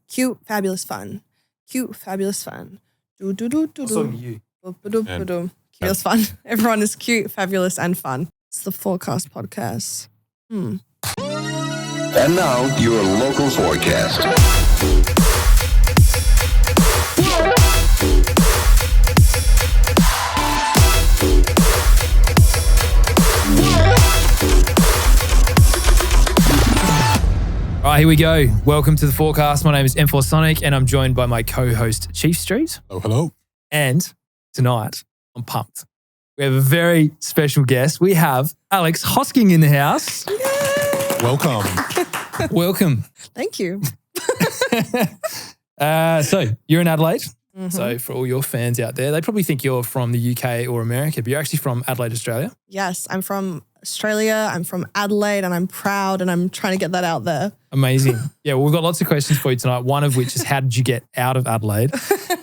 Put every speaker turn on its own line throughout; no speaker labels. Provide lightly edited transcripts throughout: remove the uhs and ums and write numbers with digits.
Cute, fabulous, fun. Cute, fabulous, fun. Do do do do do.
you.
Cute, fabulous, fun. Everyone is cute, fabulous, and fun. It's the Forecast Podcast.
And now, your local forecast.
All right, here we go. Welcome to the Forecast. My name is Sonic, and I'm joined by my co-host, Chief Street.
Oh, hello.
And tonight, I'm pumped. We have a very special guest. We have Alex Hosking in the house.
Welcome.
Welcome.
Thank you.
So, you're in Adelaide.
Mm-hmm.
So, for all your fans out there, they probably think you're from the UK or America, but you're actually from Adelaide, Australia.
Yes, I'm from Australia. I'm from Adelaide, and I'm proud, and I'm trying to get that out there.
Amazing. Yeah, well, we've got lots of questions for you tonight. One of which is, how did you get out of Adelaide?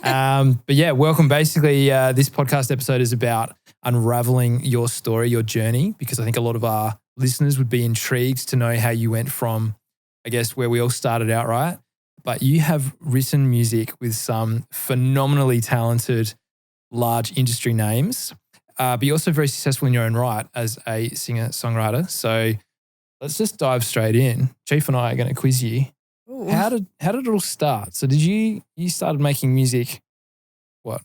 But yeah, welcome. Basically, this podcast episode is about unraveling your story, your journey, because I think a lot of our listeners would be intrigued to know how you went from, I guess, where we all started out, right? But you have written music with some phenomenally talented, large industry names. But you're also very successful in your own right as a singer-songwriter. So let's just dive straight in. Chief and I are going to quiz you.
Ooh.
How did it all start? So did you started making music, what,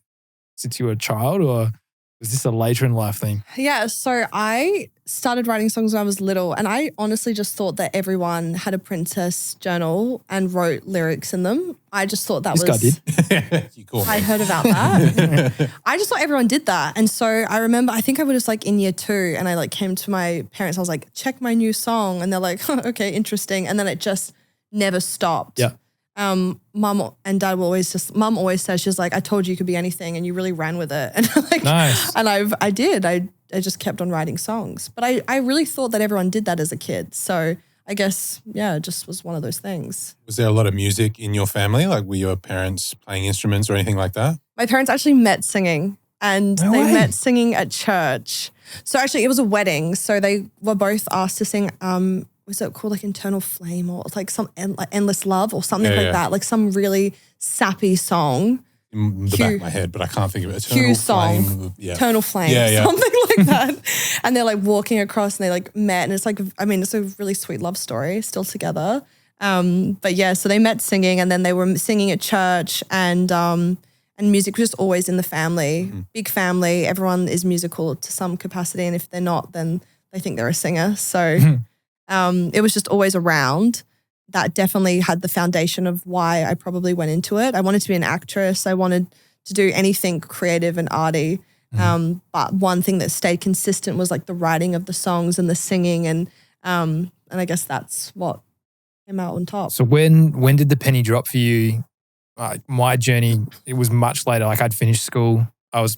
since you were a child, or was this a later in life thing?
Yeah, so I started writing songs when I was little, and I honestly just thought that everyone had a princess journal and wrote lyrics in them. I just thought that
This guy did.
You call me.
I heard about that. I just thought everyone did that. And so I remember, I think I was like in year 2, and I came to my parents. I was like, check my new song. And they're like, okay, interesting. And then it just never stopped.
Yeah.
Mum and dad will always mum always says, she's like, I told you could be anything, and you really ran with it. And like,
Nice.
And I did. I just kept on writing songs. But I really thought that everyone did that as a kid. So I guess, yeah, it just was one of those things.
Was there a lot of music in your family? Like, were your parents playing instruments or anything like that?
My parents actually met singing, and
No
they
way.
met singing at church. So actually it was a wedding. So they were both asked to sing, was it called like Internal Flame, or like some like Endless Love or something like that? Like some really sappy song.
In the back of my head, but I can't think of it.
Hugh song.
Flame. Yeah.
Eternal Flame, something like that. And they're like walking across, and they like met, and it's like, I mean, it's a really sweet love story, still together. But yeah, so they met singing, and then they were singing at church, and music was just always in the family, big family. Everyone is musical to some capacity, and if they're not, then they think they're a singer. So it was just always around. That definitely had the foundation of why I probably went into it. I wanted to be an actress. I wanted to do anything creative and arty. But one thing that stayed consistent was like the writing of the songs and the singing, and I guess that's what came out on top.
So when did the penny drop for you? Like, my journey, it was much later. Like, I'd finished school. I was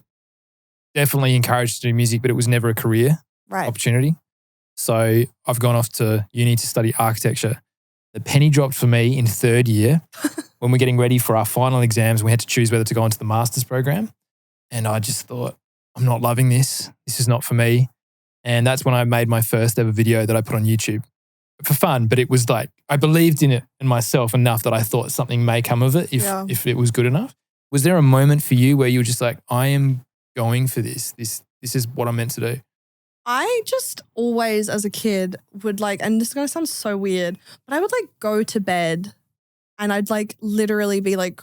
definitely encouraged to do music, but it was never a career opportunity. So I've gone off to uni to study architecture. The penny dropped for me in 3rd year when we're getting ready for our final exams. We had to choose whether to go into the master's program. And I just thought, I'm not loving this. This is not for me. And that's when I made my first ever video that I put on YouTube for fun. But it was like, I believed in it and myself enough that I thought something may come of it if it was good enough. Was there a moment for you where you were just like, I am going for this. This is what I'm meant to do?
I just always, as a kid, would like, and this is going to sound so weird, but I would like go to bed, and I'd like literally be like,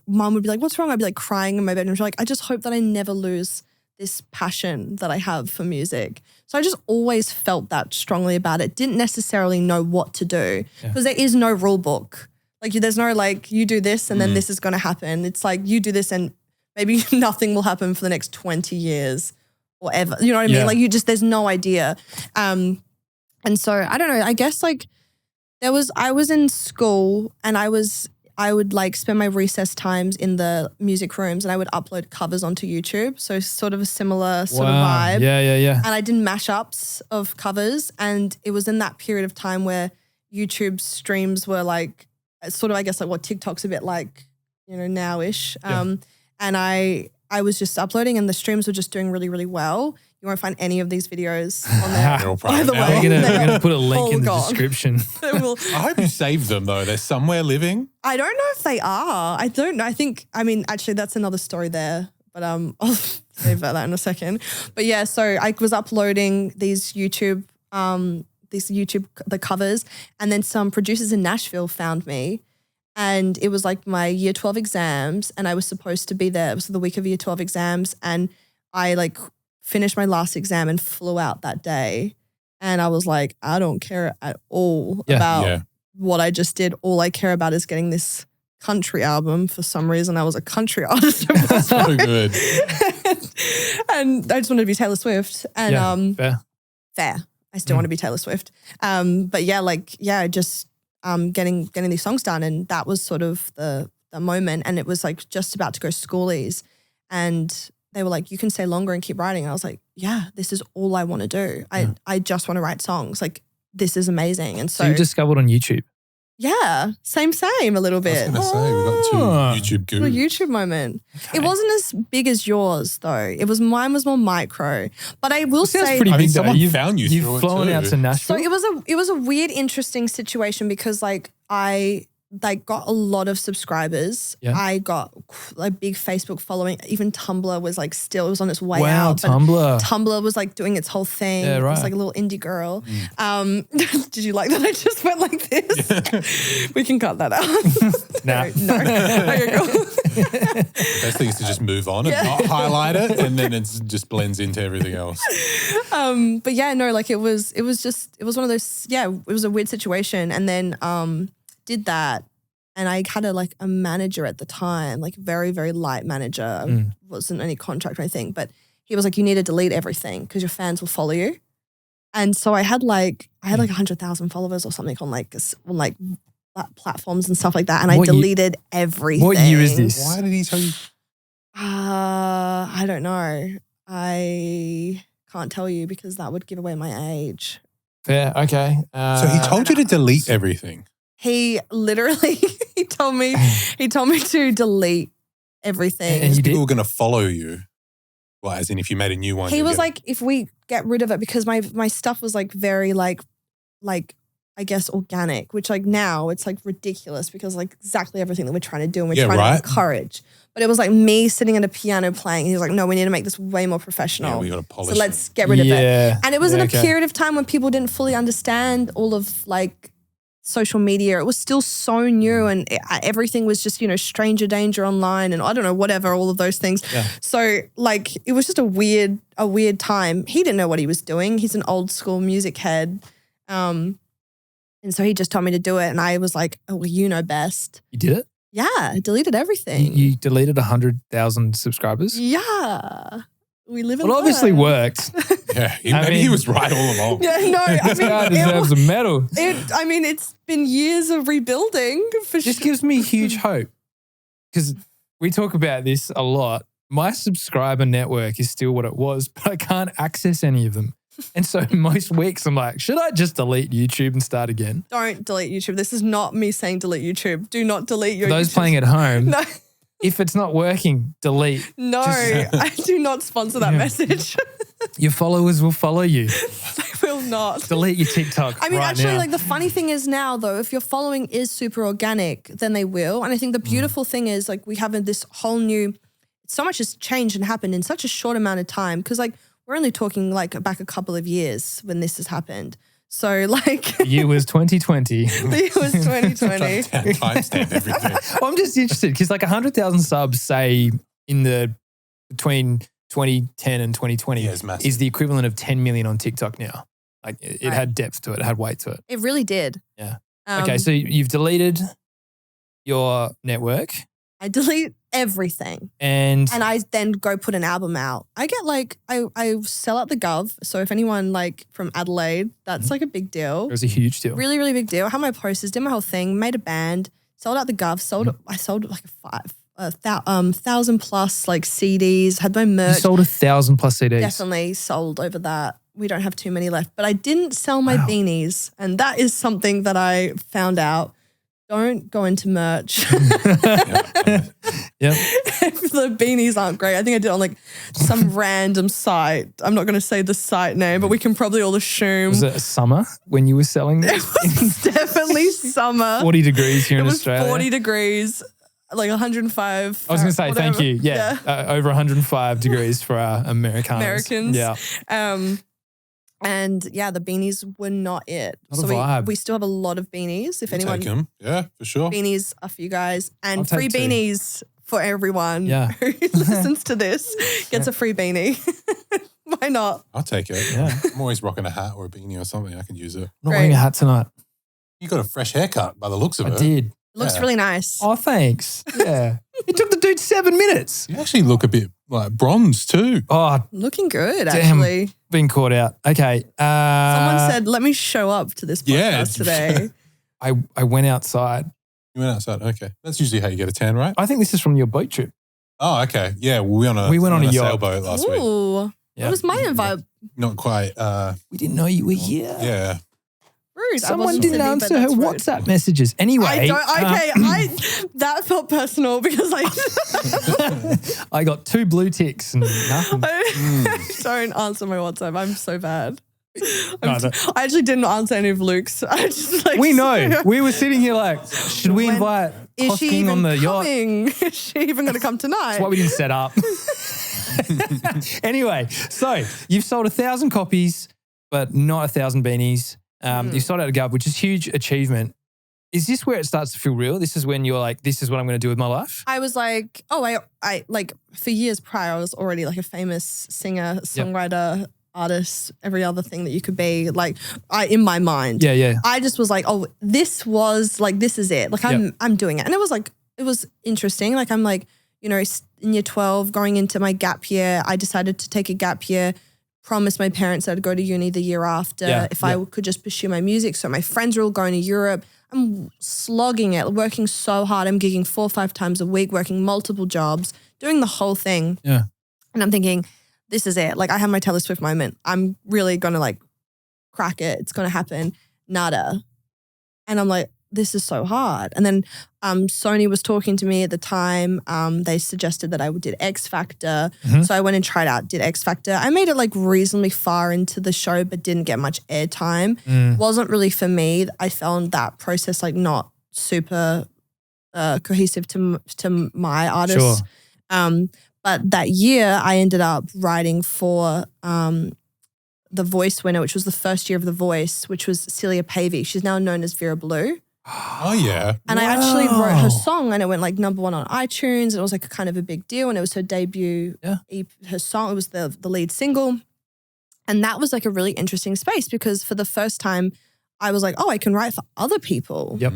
mom would be like, what's wrong? I'd be like crying in my bed, and she's like, I just hope that I never lose this passion that I have for music. So I just always felt that strongly about it. Didn't necessarily know what to do, because there is no rule book. Like, there's no like, you do this and then this is going to happen. It's like, you do this and maybe nothing will happen for the next 20 years. Or ever, you know what I mean? Like, there's no idea. And so I don't know, I guess like I was in school, and I would like spend my recess times in the music rooms, and I would upload covers onto YouTube. So sort of a similar sort of vibe.
Yeah.
And I did mashups of covers, and it was in that period of time where YouTube streams were like, sort of, I guess like what TikTok's a bit like, you know, now-ish. And I was just uploading, and the streams were just doing really, really well. You won't find any of these videos on there.
They're all
By the
private
way,
now.
We're gonna put a link
all
in the
gone.
description.
I hope you saved them though. They're somewhere living.
I don't know if they are. I don't know. Actually, that's another story there. But I'll save that in a second. But yeah, so I was uploading these YouTube the covers, and then some producers in Nashville found me, and it was like my year 12 exams, and I was supposed to be there. It was the week of year 12 exams, and I like finished my last exam and flew out that day. And I was like, I don't care at all about what I just did. All I care about is getting this country album. For some reason, I was a country artist.
So good.
And I just wanted to be Taylor Swift. And
fair.
I still want to be Taylor Swift. But just getting these songs done, and that was sort of the moment. And it was like just about to go schoolies, and they were like, "You can stay longer and keep writing." And I was like, "Yeah, this is all I want to do. I just want to write songs. Like this is amazing." And so
you discovered on YouTube.
Yeah, same a little bit.
I was going to say, we got two YouTube gurus.
A YouTube moment. Okay. It wasn't as big as yours though. Mine was more micro. But I will say,
pretty big.
Someone found you.
You've flown out to Nashville.
So it was a weird, interesting situation because like I got a lot of subscribers. Yeah. I got a big Facebook following. Even Tumblr was like it was on its way out.
Wow,
Tumblr was like doing its whole thing.
Yeah, right.
It was like a little indie girl. Did you like that I just went like this? Yeah. We can cut that out.
Nah.
No. Okay, cool.
The best thing is to just move on and not highlight it, and then it just blends into everything else.
But yeah, no, like it was one of those, it was a weird situation. And then did that, and I had a manager at the time, like very, very light manager. Wasn't any contract or anything, but he was like, you need to delete everything because your fans will follow you. And so I had like 100,000 followers or something on platforms and stuff like that, and I deleted everything.
What year is this?
Why did he tell you?
I don't know. I can't tell you because that would give away my age.
Fair, okay.
So he told you to delete everything.
He literally he told me to delete everything.
And people were going to follow you. Well, as in if you made a new one.
He was like, if we get rid of it, because my stuff was like very like I guess organic, which like now it's like ridiculous because like exactly everything that we're trying to do and we're trying to encourage. But it was like me sitting at a piano playing. He was like, no, we need to make this way more professional.
Yeah, we got to polish
So let's get rid of it. And it was in a
okay.
period of time when people didn't fully understand all of like social media. It was still so new and everything was just, stranger danger online and I don't know, whatever, all of those things.
Yeah.
So like it was just a weird time. He didn't know what he was doing. He's an old school music head. And so he just told me to do it and I was like, oh, well, you know best.
You did it?
Yeah, I deleted everything.
You deleted 100,000 subscribers?
Yeah. We live in
Well, it obviously worked.
Yeah, maybe he was right all along.
Yeah, no,
This guy deserves a medal.
It's been years of rebuilding for sure.
This gives me huge hope because we talk about this a lot. My subscriber network is still what it was, but I can't access any of them. And so most weeks I'm like, should I just delete YouTube and start again?
Don't delete YouTube. This is not me saying delete YouTube. Do not delete your
For those
YouTube.
playing at home,
No.
if it's not working, delete.
No, I do not sponsor that message.
Your followers will follow you.
They will not.
Delete your TikTok
Actually,
now.
like the funny thing is now though, if your following is super organic, then they will. And I think the beautiful thing is like we have this whole new, so much has changed and happened in such a short amount of time because like we're only talking like back a couple of years when this has happened. So like
The year was 2020.
the year was 2020.
Timestamp everything.
Well, I'm just interested because like 100,000 subs, say in the between 2010 and 2020 is the equivalent of 10 million on TikTok now. Like it had depth to it, it had weight to it.
It really did.
Yeah. Okay, so you've deleted your network.
I delete everything.
And
I then go put an album out. I get like, I sell out the Gov. So if anyone like from Adelaide, that's like a big deal.
it was a huge deal.
Really, really big deal. I had my posters, did my whole thing, made a band, sold out the Gov, I sold like 1,000 plus like CDs, had my merch.
You sold 1,000 plus CDs.
Definitely sold over that. We don't have too many left. But I didn't sell my beanies. And that is something that I found out. Don't go into merch.
Yep.
If the beanies aren't great, I think I did it on like some random site. I'm not going to say the site name, but we can probably all assume.
Was it summer when you were selling this?
It was definitely summer.
40 degrees here in Australia.
40 degrees, like 105.
I was going to say,
whatever.
thank you. Yeah. Over 105 degrees for our Americans. Yeah.
And yeah, the beanies were not it.
Not a vibe.
We still have a lot of beanies. If anyone
take them. Yeah, for sure.
Beanies are for you guys, and
I'll
free
take 2.
beanies for everyone
Yeah.
who listens to this gets a free beanie. Why not?
I'll take it.
Yeah.
I'm always rocking a hat or a beanie or something. I can use it.
I'm not wearing a hat tonight.
You got a fresh haircut by the looks of it.
I did.
It looks
Yeah.
really nice.
Oh, thanks. Yeah. It took the dude 7 minutes.
You actually look a bit like bronze too.
Oh,
Looking good,
Damn.
actually.
been caught out. Okay.
Someone said, let me show up to this
Yeah.
podcast today.
I went outside.
You went outside. Okay. That's usually how you get a tan, right?
I think this is from your boat trip.
Oh, okay. Yeah. We
went on a yacht.
sailboat last week.
Ooh.
Yeah.
That was my invite.
Not quite.
We didn't know you were here.
Yeah.
Rude. I
Someone
wasn't
didn't
Sydney, but
answer her
that's rude.
WhatsApp messages. Anyway.
That felt personal because
I got 2 blue ticks and nothing.
don't answer my WhatsApp. I'm so bad.
No,
I actually didn't answer any of Luke's. I just like
we know. We were sitting here like, should we invite
Is she
Hosking
even
on the yacht?
coming? Is she even going to come tonight?
That's why we didn't set up. Anyway, so you've sold 1,000 copies, but not 1,000 beanies. You've sold out a Gov, which is a huge achievement. Is this where it starts to feel real? This is when you're like, this is what I'm going to do with my life?
I was like, I like for years prior, I was already like a famous singer, songwriter, artist, every other thing that you could be. Like, in my mind,
Yeah.
I just was like, oh, this is it. Like, I'm doing it, and it was interesting. Like, I'm like, you know, in year 12, going into my gap year, I decided to take a gap year. Promised my parents I'd go to uni the year after if I could just pursue my music. So my friends are all going to Europe. I'm slogging it, working so hard. I'm gigging 4 or 5 times a week, working multiple jobs, doing the whole thing.
Yeah.
And I'm thinking, this is it. Like, I have my Taylor Swift moment. I'm really going to like crack it. It's going to happen. Nada. And I'm like, this is so hard. And then Sony was talking to me at the time. They suggested that I did X Factor. So I went and tried out, did X Factor. I made it like reasonably far into the show, but didn't get much airtime. Wasn't really for me. I found that process like not super cohesive to my artists.
Sure.
But that year I ended up writing for the Voice winner, which was the first year of The Voice, which was Celia Pavey. She's now known as Vera Blue.
Oh, yeah.
And I actually wrote her song and it went like #1 on iTunes. And it was like kind of a big deal. And it was her debut, her song. It was the lead single. And that was like a really interesting space because for the first time I was like, oh, I can write for other people.
Yep.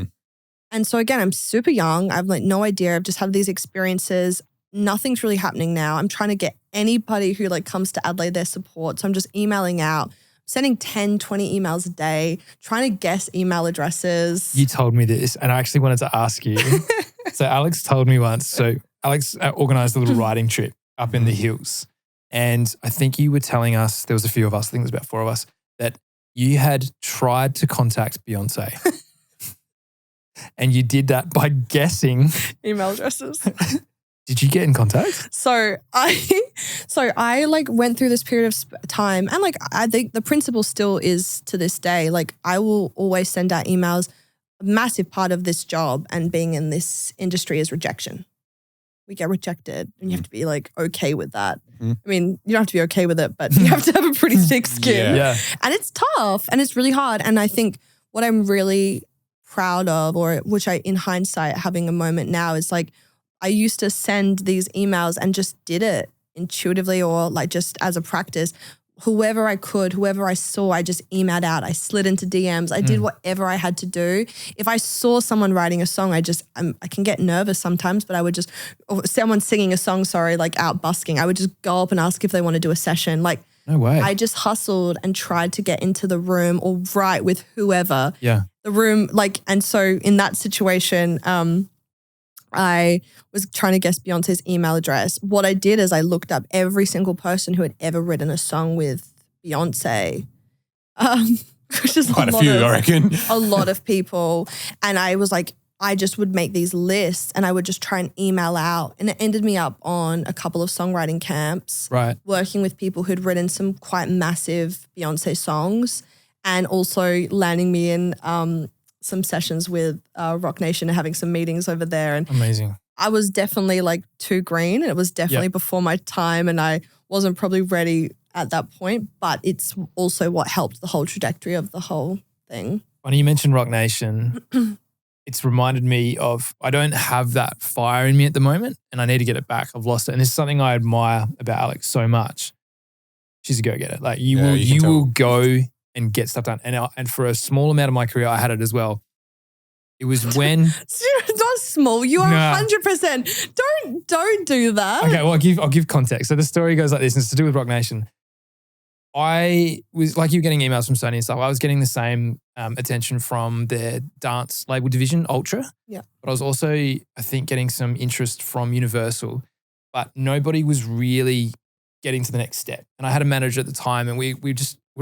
And so again, I'm super young. I've like no idea. I've just had these experiences. Nothing's really happening now. I'm trying to get anybody who like comes to Adelaide their support. So I'm just emailing out, sending 10, 20 emails a day, trying to guess email addresses.
You told me this and I actually wanted to ask you. So Alex told me once, so Alex organised a little riding trip up in the hills. And I think you were telling us, there was a few of us, I think there was about 4 of us, that you had tried to contact Beyonce. And you did that by guessing
email addresses.
Did you get in contact?
So I like went through this period of time and like I think the principle still is to this day. Like I will always send out emails. A massive part of this job and being in this industry is rejection. We get rejected and you have to be like okay with that. I mean, you don't have to be okay with it, but you have to have a pretty thick skin.
Yeah.
And it's tough and it's really hard. And I think what I'm really proud of, or which I, in hindsight, having a moment now is like, I used to send these emails and just did it intuitively or like just as a practice. Whoever I could, whoever I saw, I just emailed out. I slid into DMs. I did whatever I had to do. If I saw someone writing a song, I can get nervous sometimes, but I would just, or someone singing a song, like out busking, I would just go up and ask if they want to do a session. Like,
no way.
I just hustled and tried to get into the room or write with whoever.
Yeah.
The room, like, and so in that situation, I was trying to guess Beyonce's email address. What I did is I looked up every single person who had ever written a song with Beyonce, which is
quite a few, I reckon.
a lot of people. And I was like, I just would make these lists and I would just try and email out. And it ended me up on a couple of songwriting camps, working with people who'd written some quite massive Beyonce songs and also landing me in some sessions with Rock Nation and having some meetings over there. And
amazing.
I was definitely like too green and it was definitely before my time and I wasn't probably ready at that point, but it's also what helped the whole trajectory of the whole thing.
When you mentioned Rock Nation, it's reminded me of, I don't have that fire in me at the moment and I need to get it back. I've lost it. And this is something I admire about Alex so much. She's a go-getter. Like you will go and get stuff done. And for a small amount of my career, I had it as well. It was when
not small. You are 100%. Don't do that.
Okay, well I'll give context. So the story goes like this, and it's to do with Rock Nation. I was like you getting emails from Sony and stuff. I was getting the same attention from their dance label division, Ultra.
Yeah. But
I was also, I think, getting some interest from Universal, but nobody was really getting to the next step. And I had a manager at the time, and we're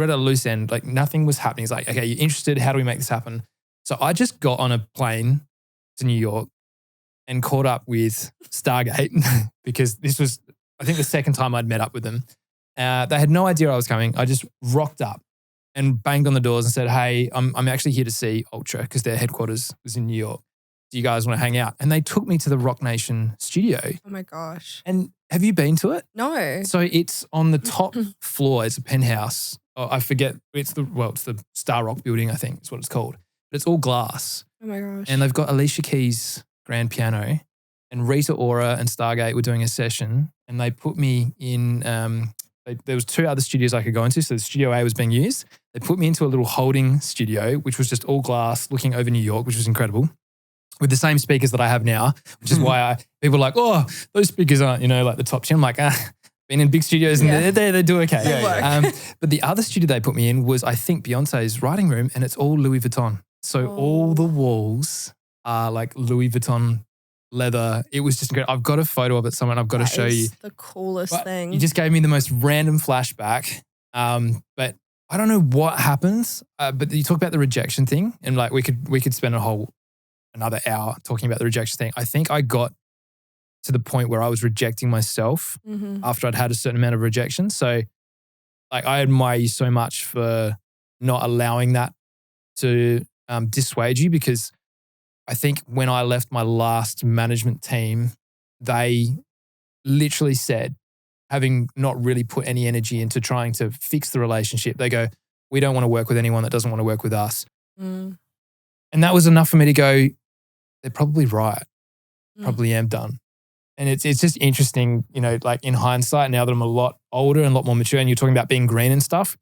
at a loose end. Like nothing was happening. He's like, okay, you're interested? How do we make this happen? So I just got on a plane to New York and caught up with Stargate because this was, I think, the second time I'd met up with them. They had no idea I was coming. I just rocked up and banged on the doors and said, hey, I'm actually here to see Ultra because their headquarters was in New York. Do you guys want to hang out? And they took me to the Rock Nation studio.
Oh my gosh.
And have you been to it?
No.
So it's on the top floor. It's a penthouse. Oh, I forget. It's the Star Rock building, I think is what it's called. But it's all glass.
Oh my gosh.
And they've got Alicia Keys' grand piano and Rita Ora and Stargate were doing a session and they put me in, there was 2 other studios I could go into. So the Studio A was being used. They put me into a little holding studio, which was just all glass looking over New York, which was incredible, with the same speakers that I have now, which is why people are like, oh, those speakers aren't, like the top tier. I'm like, been in big studios and they do okay. But the other studio they put me in was, I think, Beyonce's writing room, and it's all Louis Vuitton. So all the walls are like Louis Vuitton leather. It was just incredible. I've got a photo of it somewhere and I've got to show you.
The coolest thing.
You just gave me the most random flashback. But I don't know what happens. But you talk about the rejection thing, and like we could spend another hour talking about the rejection thing. I think I got to the point where I was rejecting myself after I'd had a certain amount of rejection. So like I admire you so much for not allowing that to dissuade you, because I think when I left my last management team, they literally said, having not really put any energy into trying to fix the relationship, they go, we don't want to work with anyone that doesn't want to work with us. And that was enough for me to go, they're probably right. Probably am done. And it's just interesting, like in hindsight, now that I'm a lot older and a lot more mature, and you're talking about being green and stuff,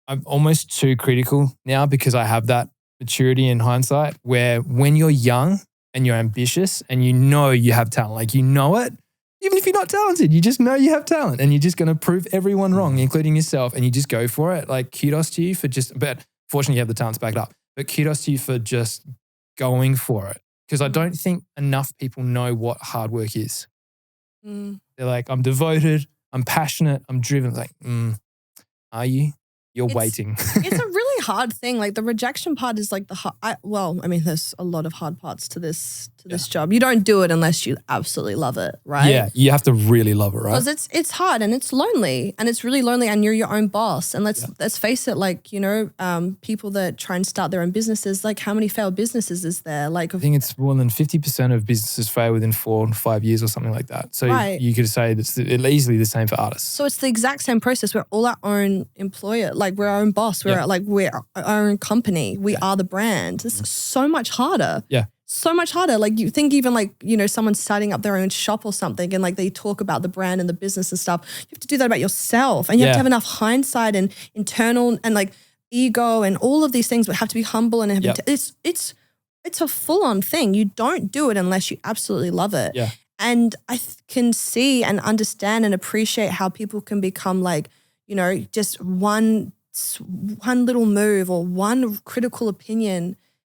I'm almost too critical now because I have that maturity in hindsight, where when you're young and you're ambitious and you have talent, like it, even if you're not talented, you just know you have talent and you're just going to prove everyone wrong, including yourself, and you just go for it. Like kudos to you for but fortunately you have the talent to back it up, but kudos to you for just going for it. Because I don't think enough people know what hard work is. They're like, I'm devoted, I'm passionate, I'm driven. Like, are you? You're waiting.
It's a really hard thing. Like the rejection part is like the hard. There's a lot of hard parts to this job. You don't do it unless you absolutely love it, right?
Yeah, you have to really love it, right?
Because it's hard and it's lonely, and it's really lonely, and you're your own boss. And let's face it, like people that try and start their own businesses, like how many failed businesses is there? Like
I think it's more than 50% of businesses fail within 4 to 5 years or something like that. So you could say that's easily the same for artists.
So it's the exact same process. We're all our own employer. Like we're our own boss. We're our own company. We are the brand. It's so much harder.
Yeah.
So much harder. Like you think even like, someone starting up their own shop or something, and like they talk about the brand and the business and stuff. You have to do that about yourself, and you have to have enough hindsight and internal and like ego and all of these things, but have to be humble and it's a full on thing. You don't do it unless you absolutely love it.
Yeah.
And I can see and understand and appreciate how people can become like, just one little move or one critical opinion.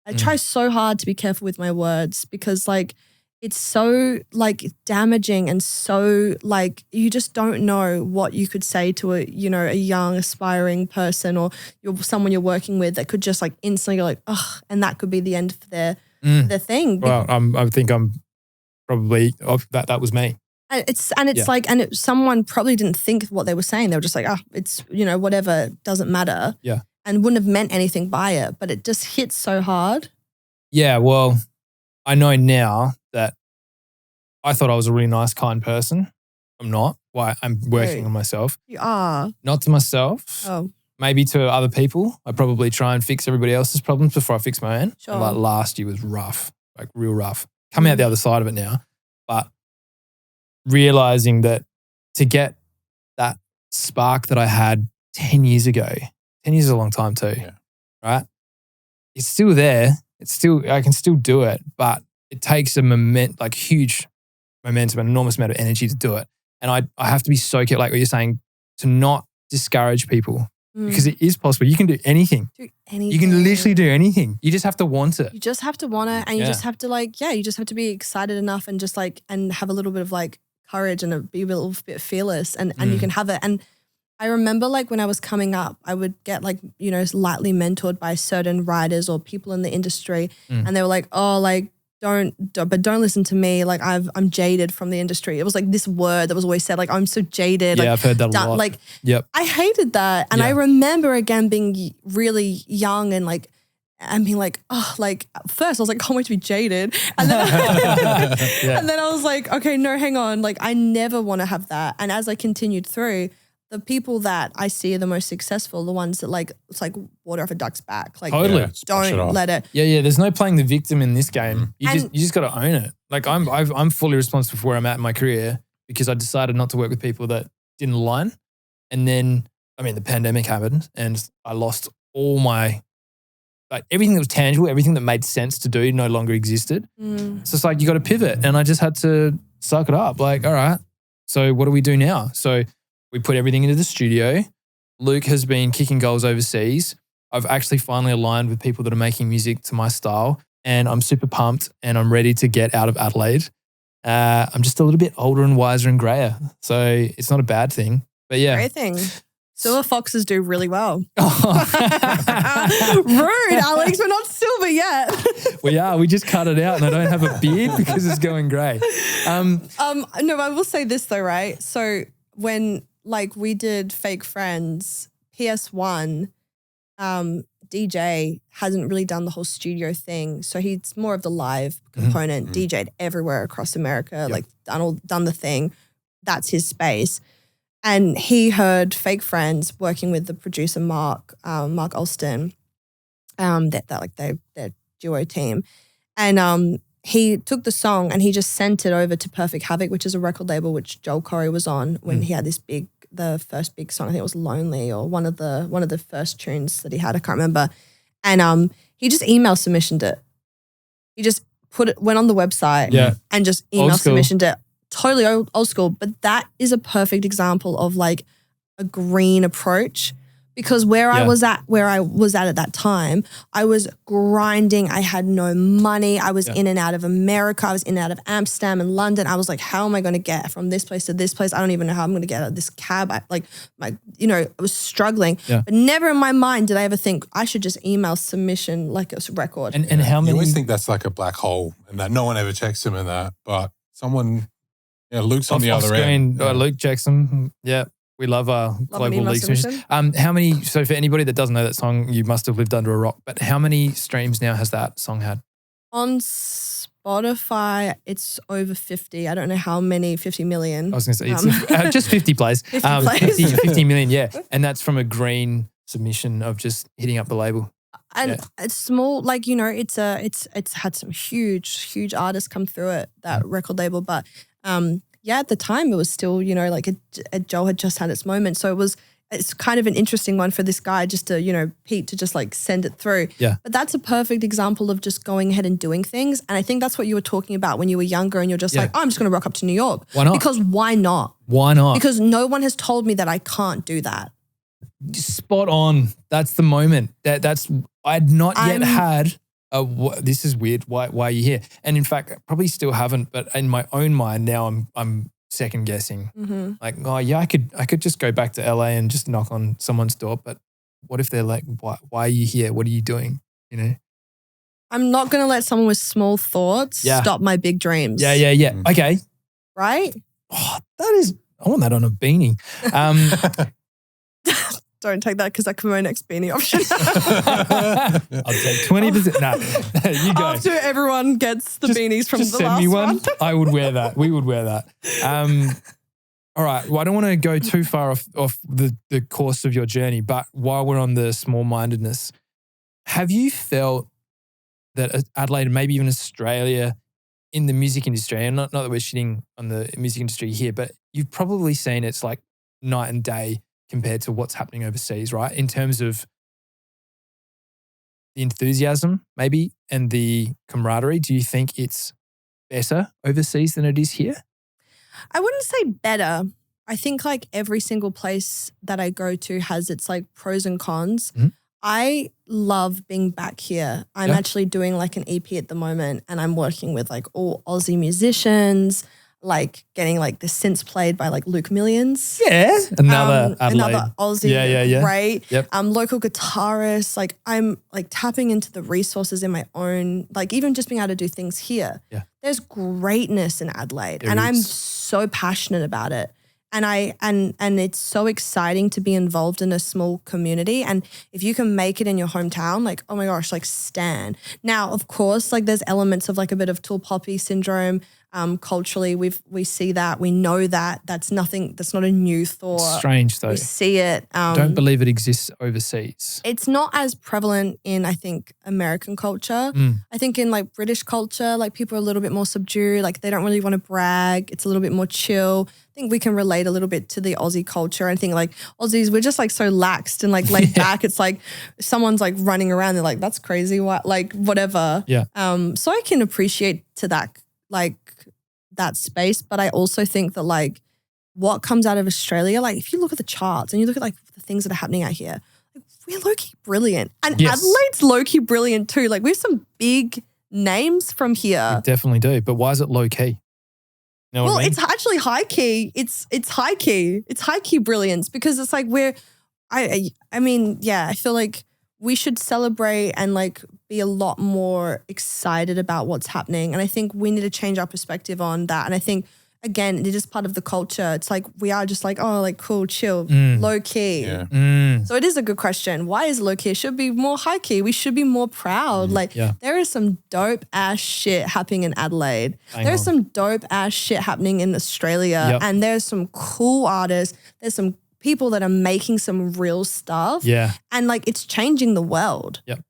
I try so hard to be careful with my words, because like it's so like damaging, and so like you just don't know what you could say to a young aspiring person or someone you're working with that could just like instantly go like, ugh, and that could be the end for the thing.
Well, I think I'm probably that was me.
And it's like, someone probably didn't think what they were saying. They were just like, it's, whatever, doesn't matter.
Yeah.
And wouldn't have meant anything by it, but it just hits so hard.
Yeah, well, I know now that I thought I was a really nice, kind person. I'm not. Why? I'm working on myself.
You are.
Not to myself.
Oh.
Maybe to other people. I probably try and fix everybody else's problems before I fix my own.
Sure.
And like last year was rough, like real rough. Coming out the other side of it now, but realizing that to get that spark that I had 10 years ago, 10 years is a long time too, right? It's still there. I can still do it, but it takes a huge momentum, an enormous amount of energy to do it. And I have to be so careful, like what you're saying, to not discourage people because it is possible. You can do anything. You can literally do anything. You just have to want it.
You just have to want it, and you just have to you just have to be excited enough and just and have a little bit of courage and be a little bit fearless, and you can have it. And I remember when I was coming up, I would get lightly mentored by certain writers or people in the industry, and they were like, oh, don't listen to me. I'm jaded from the industry. It was this word that was always said, I'm so jaded.
Yeah, I've heard that a lot. Yep.
I hated that. And I remember again being really young and being first I was like, can't wait to be jaded. And then, and then I was like, okay, no, hang on. I never want to have that. And as I continued through, the people that I see are the most successful, the ones that it's like water off a duck's back.
Totally.
Don't let it.
Yeah. There's no playing the victim in this game. You just got to own it. I'm fully responsible for where I'm at in my career because I decided not to work with people that didn't align. And then, the pandemic happened and I lost all my, everything that was tangible, everything that made sense to do no longer existed. So it's you got to pivot. And I just had to suck it up. All right, so what do we do now? So we put everything into the studio. Luke has been kicking goals overseas. I've actually finally aligned with people that are making music to my style and I'm super pumped and I'm ready to get out of Adelaide. I'm just a little bit older and wiser and grayer. So it's not a bad thing, but yeah.
Great thing. Silver foxes do really well. Rude, Alex. We're not silver yet.
We are. We just cut it out and I don't have a beard because it's going grey.
No, I will say this though, right? So when we did Fake Friends, PS1, DJ hasn't really done the whole studio thing. So he's more of the live component, DJ'd everywhere across America, done the thing. That's his space. And he heard Fake Friends working with the producer Mark Alston, their duo team. And he took the song and he just sent it over to Perfect Havoc, which is a record label which Joel Corey was on when he had the first big song. I think it was Lonely or one of the first tunes that he had. I can't remember. And he just email submissioned it. He just went on the website and just email submissioned it. Totally old school, but that is a perfect example of a green approach. Because where I was at that time, I was grinding. I had no money. I was in and out of America. I was in and out of Amsterdam and London. I was like, how am I going to get from this place to this place? I don't even know how I'm going to get out of this cab. I was struggling. Yeah. But never in my mind did I ever think I should just email submission a record.
And how many?
You always think that's a black hole and that no one ever checks them in that. But someone, Luke's on the other end.
Luke checks them. Yeah. We love our global league submission. How many, so for anybody that doesn't know that song, you must have lived under a rock, but how many streams now has that song had?
On Spotify, it's over 50. I don't know how many, 50 million.
I was going to say, it's just 50 plays. 50 million, yeah. And that's from a green submission of just hitting up the label.
And it's small, it's had some huge artists come through it, that record label, but at the time it was still, Joel had just had its moment. So it's kind of an interesting one for this guy just to, Pete to just send it through.
Yeah.
But that's a perfect example of just going ahead and doing things. And I think that's what you were talking about when you were younger and you're just I'm just going to rock up to New York.
Why not?
Because why not?
Why not?
Because no one has told me that I can't do that.
Spot on. That's the moment. I'd not yet had this is weird. Why are you here? And in fact, I probably still haven't, but in my own mind now, I'm second guessing.
Mm-hmm.
I could just go back to LA and just knock on someone's door. But what if they're like, why are you here? What are you doing?
I'm not going to let someone with small thoughts stop my big dreams.
Yeah. Okay.
Right?
Oh, I want that on a beanie.
Don't take that because that could be my next beanie option.
I'll take 20%. No, you go.
After everyone gets the beanies from
just
the
send
last
me one.
one.
I would wear that. We would wear that. All right. Well, I don't want to go too far off the course of your journey, but while we're on the small-mindedness, have you felt that Adelaide, maybe even Australia, in the music industry, and not that we're shitting on the music industry here, but you've probably seen it's like night and day compared to what's happening overseas, right? In terms of the enthusiasm, maybe, and the camaraderie, do you think it's better overseas than it is here?
I wouldn't say better. I think like every single place that I go to has its like pros and cons.
Mm-hmm.
I love being back here. I'm actually doing like an EP at the moment and I'm working with like all Aussie musicians, like getting like the synths played by like Luke Millions.
Yeah. Another
Aussie, right?
Yep.
Local guitarists. Like I'm like tapping into the resources in my own, like even just being able to do things here.
Yeah.
There's greatness in Adelaide and I'm so passionate about it. And it's so exciting to be involved in a small community. And if you can make it in your hometown, like, oh my gosh, like stan. Now, of course, like there's elements of like a bit of tall poppy syndrome. Culturally, we see that. We know that. That's not a new thought.
It's strange though.
We see it.
Don't believe it exists overseas.
It's not as prevalent in, I think, American culture. I think in like British culture, like people are a little bit more subdued. Like they don't really want to brag. It's a little bit more chill. I think we can relate a little bit to the Aussie culture. I think like Aussies, we're just like so laxed and like laid back. It's like if someone's like running around, they're like, that's crazy. What, like whatever.
Yeah.
So I can appreciate to that, like that space. But I also think that like what comes out of Australia, like if you look at the charts and you look at like the things that are happening out here, like we're low-key brilliant. And Adelaide's low-key brilliant too. Like we have some big names from here.
We definitely do. But why is it low-key? You know what I mean?
It's actually high key. It's high key. It's high key brilliance because it's like I feel like we should celebrate and like be a lot more excited about what's happening. And I think we need to change our perspective on that. And I think, again, it is part of the culture. It's like we are just like, oh, like cool, chill, low key.
Yeah.
So it is a good question. Why is it low key? It should be more high key. We should be more proud. There is some dope ass shit happening in Adelaide. There's some dope ass shit happening in Australia. And there's some cool artists. There's some people that are making some real stuff.
Yeah.
And like it's changing the world.
Yep.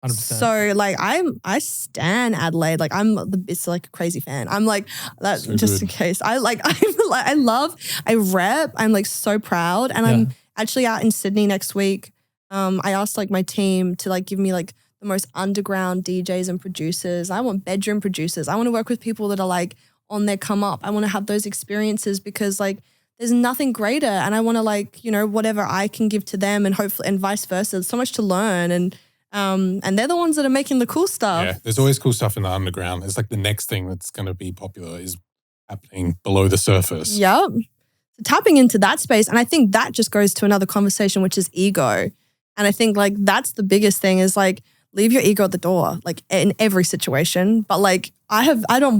100%.
So like I stan Adelaide. Like it's like a crazy fan. I'm like that
So
just
good.
in case. I rep. I'm like so proud. And I'm actually out in Sydney next week. I asked like my team to like give me like the most underground DJs and producers. I want bedroom producers. I want to work with people that are like on their come up. I want to have those experiences because like there's nothing greater. And I want to like, you know, whatever I can give to them and hopefully and vice versa. There's so much to learn and they're the ones that are making the cool stuff.
Yeah, there's always cool stuff in the underground. It's like the next thing that's going to be popular is happening below the surface.
Yep. So tapping into that space. And I think that just goes to another conversation, which is ego. And I think like that's the biggest thing is like leave your ego at the door, like in every situation. But like I do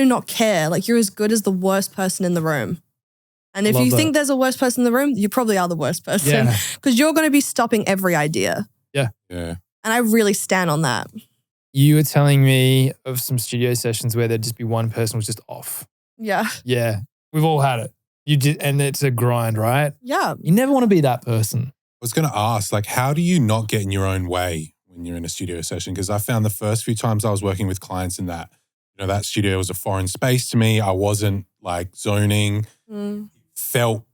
not care. Like you're as good as the worst person in the room. And if you think there's a worst person in the room, you probably are the worst person because you're going to be stopping every idea.
Yeah.
Yeah.
And I really stand on that.
You were telling me of some studio sessions where there'd just be one person was just off.
Yeah.
Yeah. We've all had it. You did, and it's a grind, right?
Yeah.
You never want to be that person.
I was going to ask, like, how do you not get in your own way when you're in a studio session? Because I found the first few times I was working with clients in that, you know, that studio was a foreign space to me. I wasn't like zoning. Felt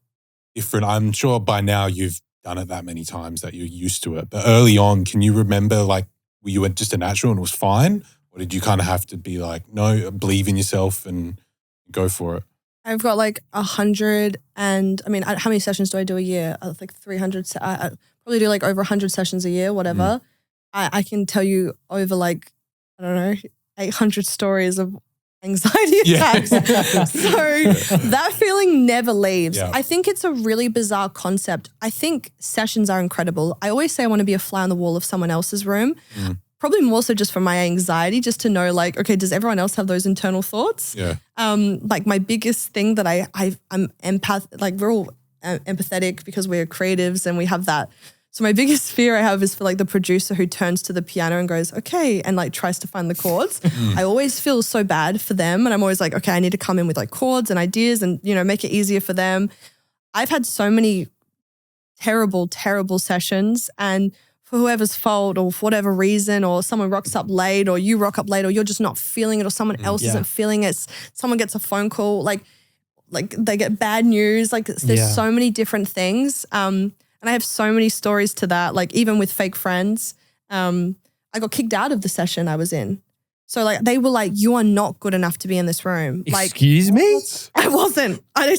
different. I'm sure by now you've done it that many times that you're used to it. But early on, can you remember like were you just a natural and it was fine? Or did you kind of have to be like, no, believe in yourself and go for it?
I've got like 100 and I mean, how many sessions do I do a year? Like 300. I probably do like over 100 sessions a year, whatever. I can tell you over like, I don't know, 800 stories of anxiety attacks. So that feeling never leaves.
Yeah.
I think it's a really bizarre concept. I think sessions are incredible. I always say I want to be a fly on the wall of someone else's room. probably more so just for my anxiety, just to know like, okay, does everyone else have those internal thoughts?
Yeah.
Like my biggest thing that I'm we're all empathetic because we're creatives and we have that. So my biggest fear I have is for like the producer who turns to the piano and goes, okay, and like tries to find the chords. I always feel so bad for them. And I'm always like, okay, I need to come in with like chords and ideas and, you know, make it easier for them. I've had so many terrible, terrible sessions, and for whoever's fault or for whatever reason, or someone rocks up late or you rock up late or you're just not feeling it or someone else isn't feeling it. Someone gets a phone call, like they get bad news. Like there's so many different things. And I have so many stories to that. Like even with fake friends, I got kicked out of the session I was in. So like they were like, you are not good enough to be in this room.
Excuse me?
I wasn't. I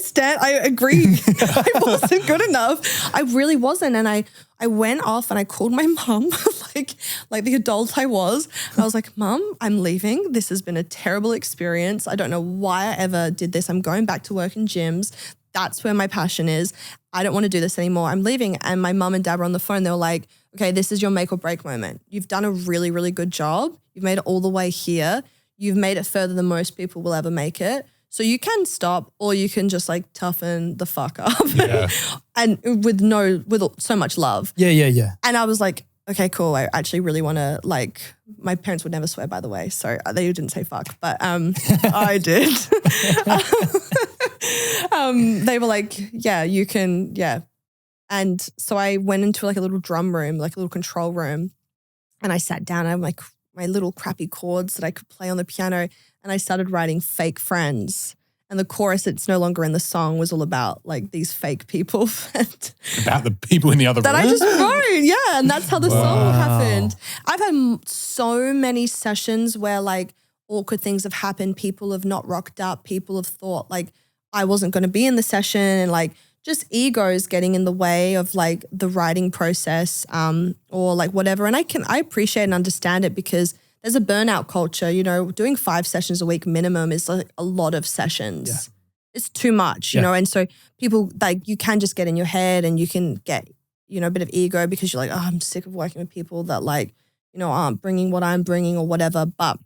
agree. I wasn't good enough. I really wasn't. And I went off and I called my mum like the adult I was. And I was like, Mum, I'm leaving. This has been a terrible experience. I don't know why I ever did this. I'm going back to work in gyms. That's where my passion is. I don't want to do this anymore. I'm leaving. And my mum and dad were on the phone. They were like, okay, this is your make or break moment. You've done a really, really good job. You've made it all the way here. You've made it further than most people will ever make it. So you can stop or you can just like toughen the fuck up.
Yeah.
And with so much love.
Yeah. And
I was like, okay, cool. I actually really want to like, my parents would never swear, by the way. So they didn't say fuck, but I did. They were like, yeah, you can, yeah. And so I went into like a little drum room, like a little control room, and I sat down and I had like my little crappy chords that I could play on the piano, and I started writing Fake Friends. And the chorus that's no longer in the song was all about like these fake people.
About the people in the other room?
That I just wrote, yeah. And that's how the song happened. I've had so many sessions where like awkward things have happened. People have not rocked up. People have thought like I wasn't going to be in the session, and like just egos getting in the way of like the writing process or like whatever. And I appreciate and understand it because there's a burnout culture, you know, doing 5 sessions a week minimum is like a lot of sessions. Yeah. It's too much, you know, and so people like you can just get in your head and you can get, you know, a bit of ego because you're like, oh, I'm sick of working with people that like, you know, aren't bringing what I'm bringing or whatever. But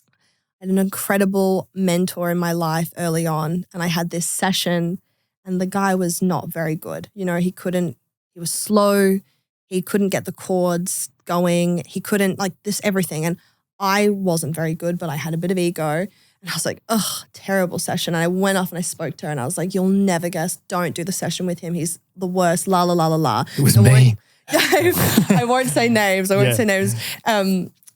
I had an incredible mentor in my life early on, and I had this session and the guy was not very good. You know, he was slow. He couldn't get the chords going. He couldn't like this everything. And I wasn't very good, but I had a bit of ego. And I was like, ugh, terrible session. And I went off and I spoke to her and I was like, you'll never guess. Don't do the session with him. He's the worst. La, la, la, la, la.
It was me.
I won't say names. I won't say names.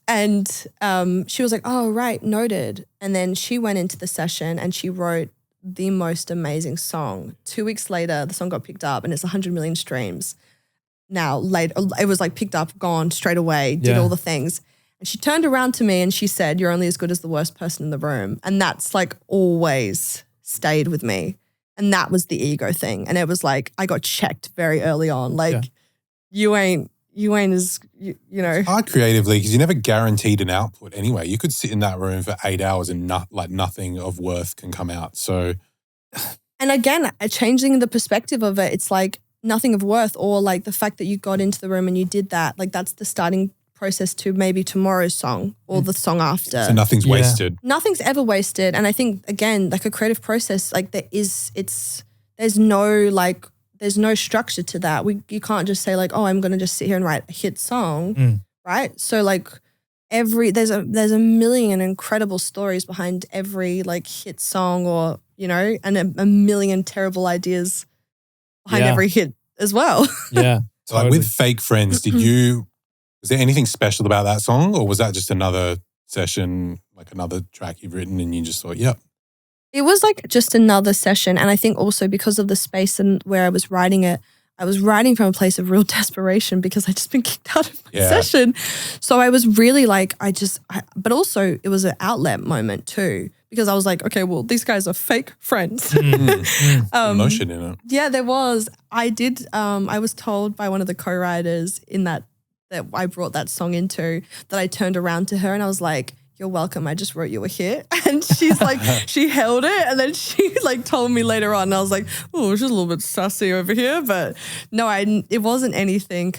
And she was like, oh, right, noted. And then she went into the session and she wrote the most amazing song. 2 weeks later, the song got picked up and it's 100 million streams. Now, later, it was like picked up, gone straight away, did all the things. And she turned around to me and she said, you're only as good as the worst person in the room. And that's like always stayed with me. And that was the ego thing. And it was like, I got checked very early on. Like, you ain't as, you know.
It's hard creatively because you're never guaranteed an output anyway. You could sit in that room for 8 hours and nothing of worth can come out. So.
And again, changing the perspective of it, it's like, nothing of worth, or like the fact that you got into the room and you did that, like that's the starting process to maybe tomorrow's song or the song after.
So nothing's wasted.
Nothing's ever wasted. And I think again, like a creative process, like there's no structure to that. You can't just say like, oh, I'm going to just sit here and write a hit song, right? So like there's a million incredible stories behind every like hit song, or, you know, and a million terrible ideas behind every hit as well.
Yeah.
So like with Fake Friends, was there anything special about that song, or was that just another session, like another track you've written and you just thought, yep?
It was like just another session. And I think also because of the space and where I was writing it, I was writing from a place of real desperation because I'd just been kicked out of my session. So I was really like, but also it was an outlet moment too, because I was like, okay, well, these guys are fake friends.
Emotion in it.
Yeah, there was. I was told by one of the co-writers in that I brought that song into, that I turned around to her and I was like, you're welcome, I just wrote you a hit. And she's like, she held it and then she like told me later on and I was like, oh, she's a little bit sassy over here. But no, it wasn't anything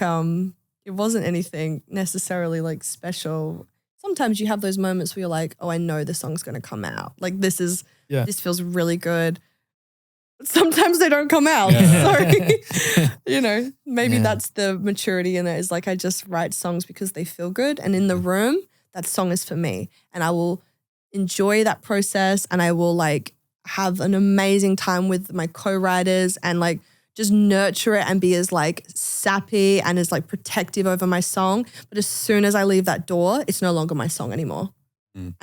it wasn't anything necessarily like special. Sometimes you have those moments where you're like, oh, I know this song's going to come out. Like this feels really good. Sometimes they don't come out. So, maybe that's the maturity in it, is like I just write songs because they feel good. And in the room, that song is for me. And I will enjoy that process, and I will like have an amazing time with my co-writers and like just nurture it and be as like sappy and as like protective over my song. But as soon as I leave that door, it's no longer my song anymore. And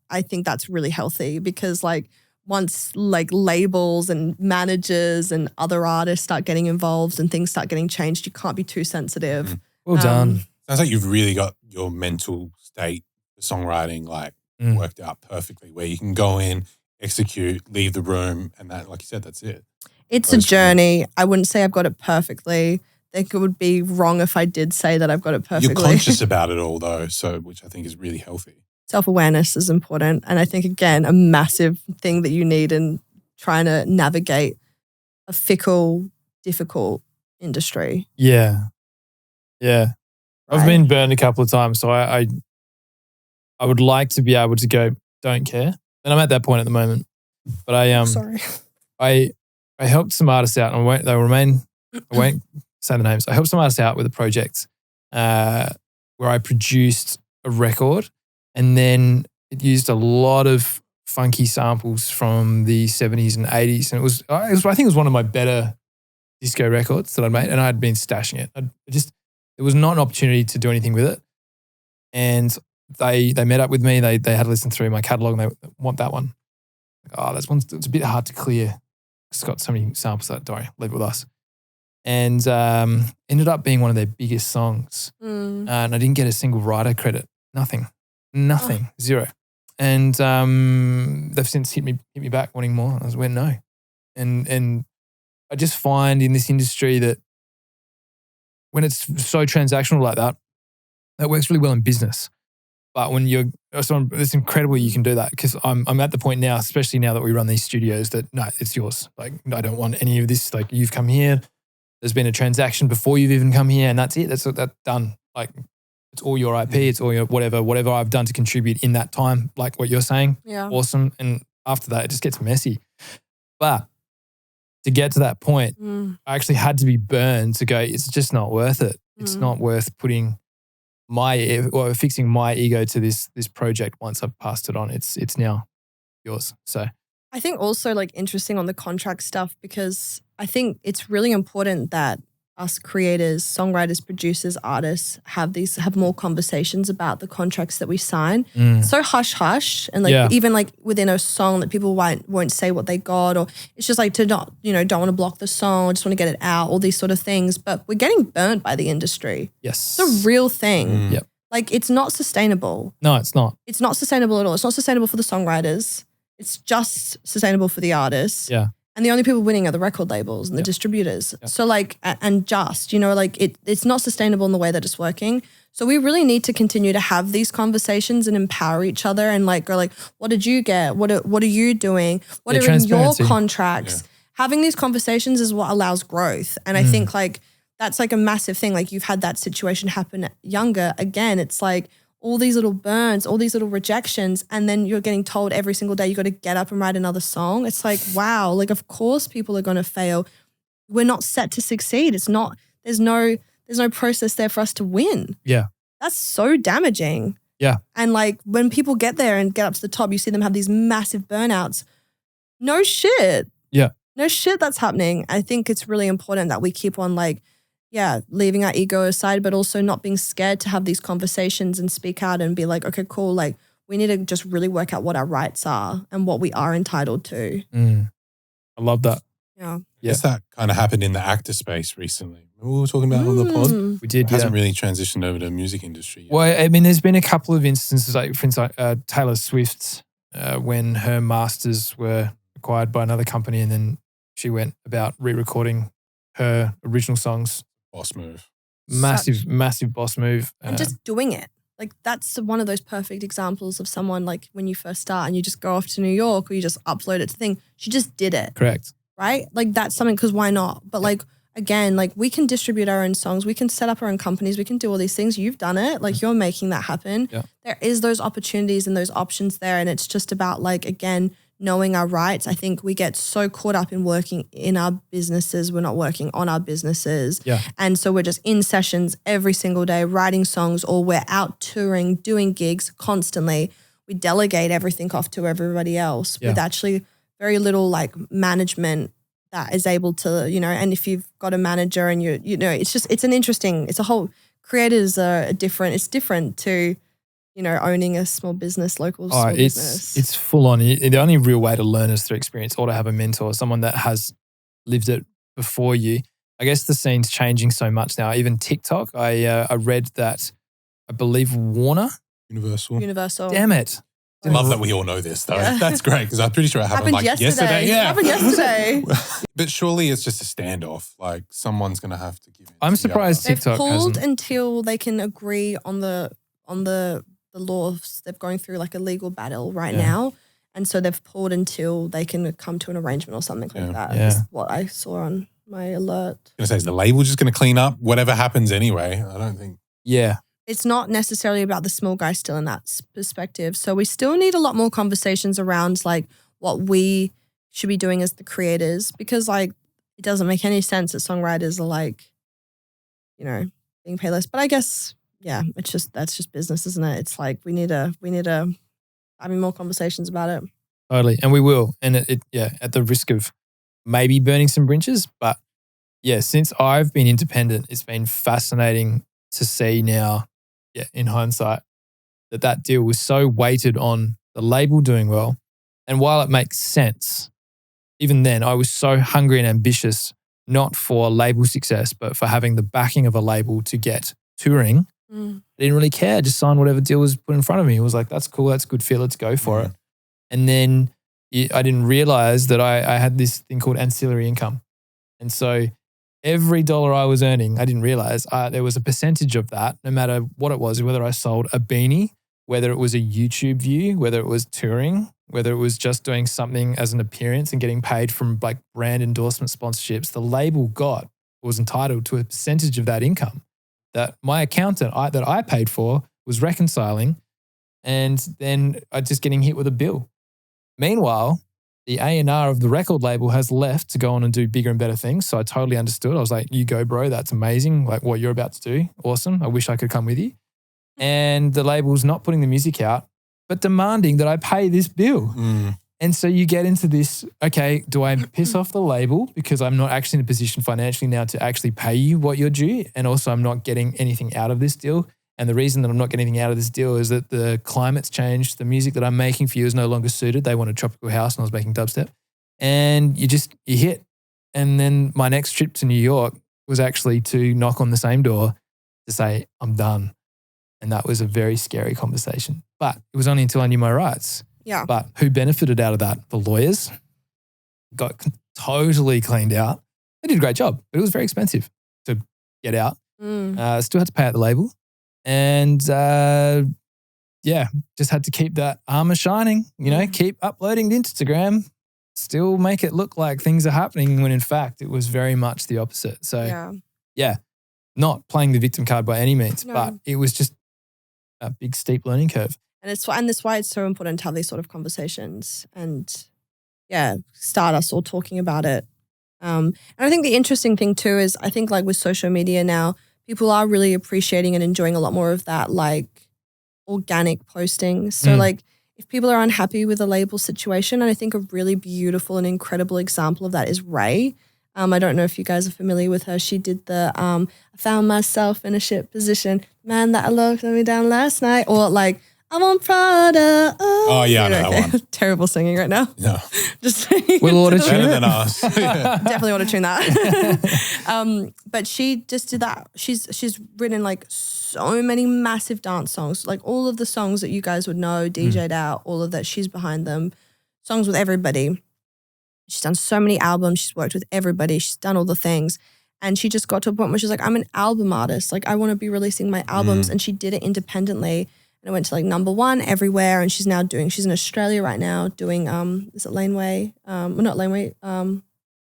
I think that's really healthy, because like once like labels and managers and other artists start getting involved and things start getting changed, you can't be too sensitive.
Well done.
Sounds like you've really got your mental state for songwriting like worked out perfectly, where you can go in, execute, leave the room, and that, like you said, that's it.
It's a journey. I wouldn't say I've got it perfectly. I think it would be wrong if I did say that I've got it perfectly.
You're conscious about it all though, so which I think is really healthy.
Self-awareness is important. And I think, again, a massive thing that you need in trying to navigate a fickle, difficult industry.
Yeah. Yeah. Right? I've been burned a couple of times, so I would like to be able to go, don't care. And I'm at that point at the moment. But I helped some artists out, and I won't say the names. I helped some artists out with a project where I produced a record, and then it used a lot of funky samples from the 70s and 80s. And I think it was one of my better disco records that I made, and I had been stashing it. It was not an opportunity to do anything with it. And they met up with me. They had to listen through my catalog, and they want that one. It's a bit hard to clear. It's got so many samples that, don't worry, leave it with us. And ended up being one of their biggest songs. And I didn't get a single writer credit. Nothing. Zero. And they've since hit me back wanting more. I went no. And I just find in this industry that when it's so transactional like that, that works really well in business. But when it's incredible you can do that, because I'm at the point now, especially now that we run these studios, that no, it's yours. Like, I don't want any of this. Like, you've come here, there's been a transaction before you've even come here, and that's it. That's done. Like, it's all your IP. It's all your whatever I've done to contribute in that time. Like what you're saying, awesome. And after that, it just gets messy. But to get to that point, I actually had to be burned to go, it's just not worth it. It's not worth putting fixing my ego to this project once I've passed it on. It's now yours. So
I think also like interesting on the contract stuff, because I think it's really important that us creators, songwriters, producers, artists have more conversations about the contracts that we sign. So hush and like even like within a song that people won't say what they got, or it's just like to not, don't want to block the song, just want to get it out, all these sort of things. But we're getting burnt by the industry.
Yes.
It's a real thing.
Yep.
Like, it's not sustainable.
No, it's not.
It's not sustainable at all. It's not sustainable for the songwriters. It's just sustainable for the artists.
Yeah.
And the only people winning are the record labels and the distributors. So like, it's not sustainable in the way that it's working. So we really need to continue to have these conversations and empower each other and like go like, what did you get? What are you doing? What are in your contracts? Yeah. Having these conversations is what allows growth. And I think like, that's like a massive thing. Like, you've had that situation happen younger. Again, it's like all these little burns, all these little rejections, and then you're getting told every single day you got to get up and write another song. It's like, wow, like of course people are going to fail. We're not set to succeed. It's not, there's no process there for us to win.
Yeah.
That's so damaging.
Yeah.
And like when people get there and get up to the top, you see them have these massive burnouts. No shit.
Yeah.
No shit that's happening. I think it's really important that we keep on like, leaving our ego aside, but also not being scared to have these conversations and speak out and be like, okay, cool. Like, we need to just really work out what our rights are and what we are entitled to.
I love that.
Yeah.
I guess that kind of happened in the actor space recently. Remember we were talking about on the pod?
We did,
It hasn't really transitioned over to the music industry yet.
Well, I mean, there's been a couple of instances, like for instance, Taylor Swift, when her masters were acquired by another company, and then she went about re-recording her original songs.
Boss move.
Massive boss move.
And just doing it. Like, that's one of those perfect examples of someone like when you first start and you just go off to New York or you just upload it to thing. She just did it.
Correct.
Right? Like, that's something, because why not? But like, again, like we can distribute our own songs, we can set up our own companies, we can do all these things. You've done it, like you're making that happen.
Yeah.
There is those opportunities and those options there, and it's just about like, again, knowing our rights. I think we get so caught up in working in our businesses, we're not working on our businesses.
Yeah.
And so we're just in sessions every single day, writing songs, or we're out touring, doing gigs constantly. We delegate everything off to everybody else with actually very little like management that is able to, you know, and if you've got a manager and you know, it's a whole, creators are different. It's different to, you know, owning a small business, local small business.
It's full on. The only real way to learn is through experience, or to have a mentor, someone that has lived it before you. I guess the scene's changing so much now. Even TikTok, I read that, I believe
Universal.
Damn it.
I love that we all know this though. Yeah. That's great because I'm pretty sure it happened like yesterday.
Yeah. It happened yesterday.
But surely it's just a standoff. Like someone's going to have to give in.
I'm surprised TikTok
They've pulled
hasn't.
until they can agree on the laws. They're going through like a legal battle right now. And so they've pulled until they can come to an arrangement or something like that.
Yeah.
Is what I saw on my alert.
I was going to say, is the label just going to clean up whatever happens anyway? I don't think.
Yeah.
It's not necessarily about the small guy still in that perspective. So we still need a lot more conversations around like what we should be doing as the creators, because like it doesn't make any sense that songwriters are like, you know, being paid less. But I guess, yeah, that's just business, isn't it? It's like we need to having more conversations about it.
Totally. And we will. And it at the risk of maybe burning some bridges. But yeah, since I've been independent, it's been fascinating to see now, in hindsight, that deal was so weighted on the label doing well. And while it makes sense, even then I was so hungry and ambitious, not for label success, but for having the backing of a label to get touring. I didn't really care. I just signed whatever deal was put in front of me. It was like, that's cool. That's good fit. Let's go for it. And then I didn't realize that I had this thing called ancillary income. And so every dollar I was earning, I didn't realize there was a percentage of that, no matter what it was, whether I sold a beanie, whether it was a YouTube view, whether it was touring, whether it was just doing something as an appearance and getting paid from like brand endorsement sponsorships, the label was entitled to a percentage of that income that my accountant that I paid for was reconciling, and then I just getting hit with a bill. Meanwhile, the A&R of the record label has left to go on and do bigger and better things. So I totally understood. I was like, you go, bro. That's amazing. Like what you're about to do. Awesome. I wish I could come with you. And the label's not putting the music out, but demanding that I pay this bill. And so you get into this, okay, do I piss off the label because I'm not actually in a position financially now to actually pay you what you're due? And also I'm not getting anything out of this deal. And the reason that I'm not getting anything out of this deal is that the climate's changed. The music that I'm making for you is no longer suited. They want a tropical house and I was making dubstep. And you hit. And then my next trip to New York was actually to knock on the same door to say, I'm done. And that was a very scary conversation. But it was only until I knew my rights.
Yeah.
But who benefited out of that? The lawyers got totally cleaned out. They did a great job, but it was very expensive to get out. Still had to pay out the label. And just had to keep that armor shining, keep uploading to Instagram, still make it look like things are happening when in fact it was very much the opposite. So not playing the victim card by any means, but it was just a big steep learning curve.
And that's why it's so important to have these sort of conversations and start us all talking about it. And I think the interesting thing too is I think like with social media now, people are really appreciating and enjoying a lot more of that like organic posting. So like if people are unhappy with a label situation, and I think a really beautiful and incredible example of that is Ray. I don't know if you guys are familiar with her. She did the I found myself in a shit position. Man that I loved let me down last night. Or like I'm on Prada.
Oh yeah, I know that one.
Terrible singing right now.
No.
Just
we'll auto-tune
better
it.
than us.
Definitely auto-tune that. But she just did that. She's written like so many massive dance songs, like all of the songs that you guys would know, DJ'd out, all of that. She's behind them. Songs with everybody. She's done so many albums. She's worked with everybody. She's done all the things. And she just got to a point where she's like, I'm an album artist. Like I want to be releasing my albums. And she did it independently. And it went to like #1 everywhere. And she's in Australia right now doing, is it Laneway? Well, not Laneway.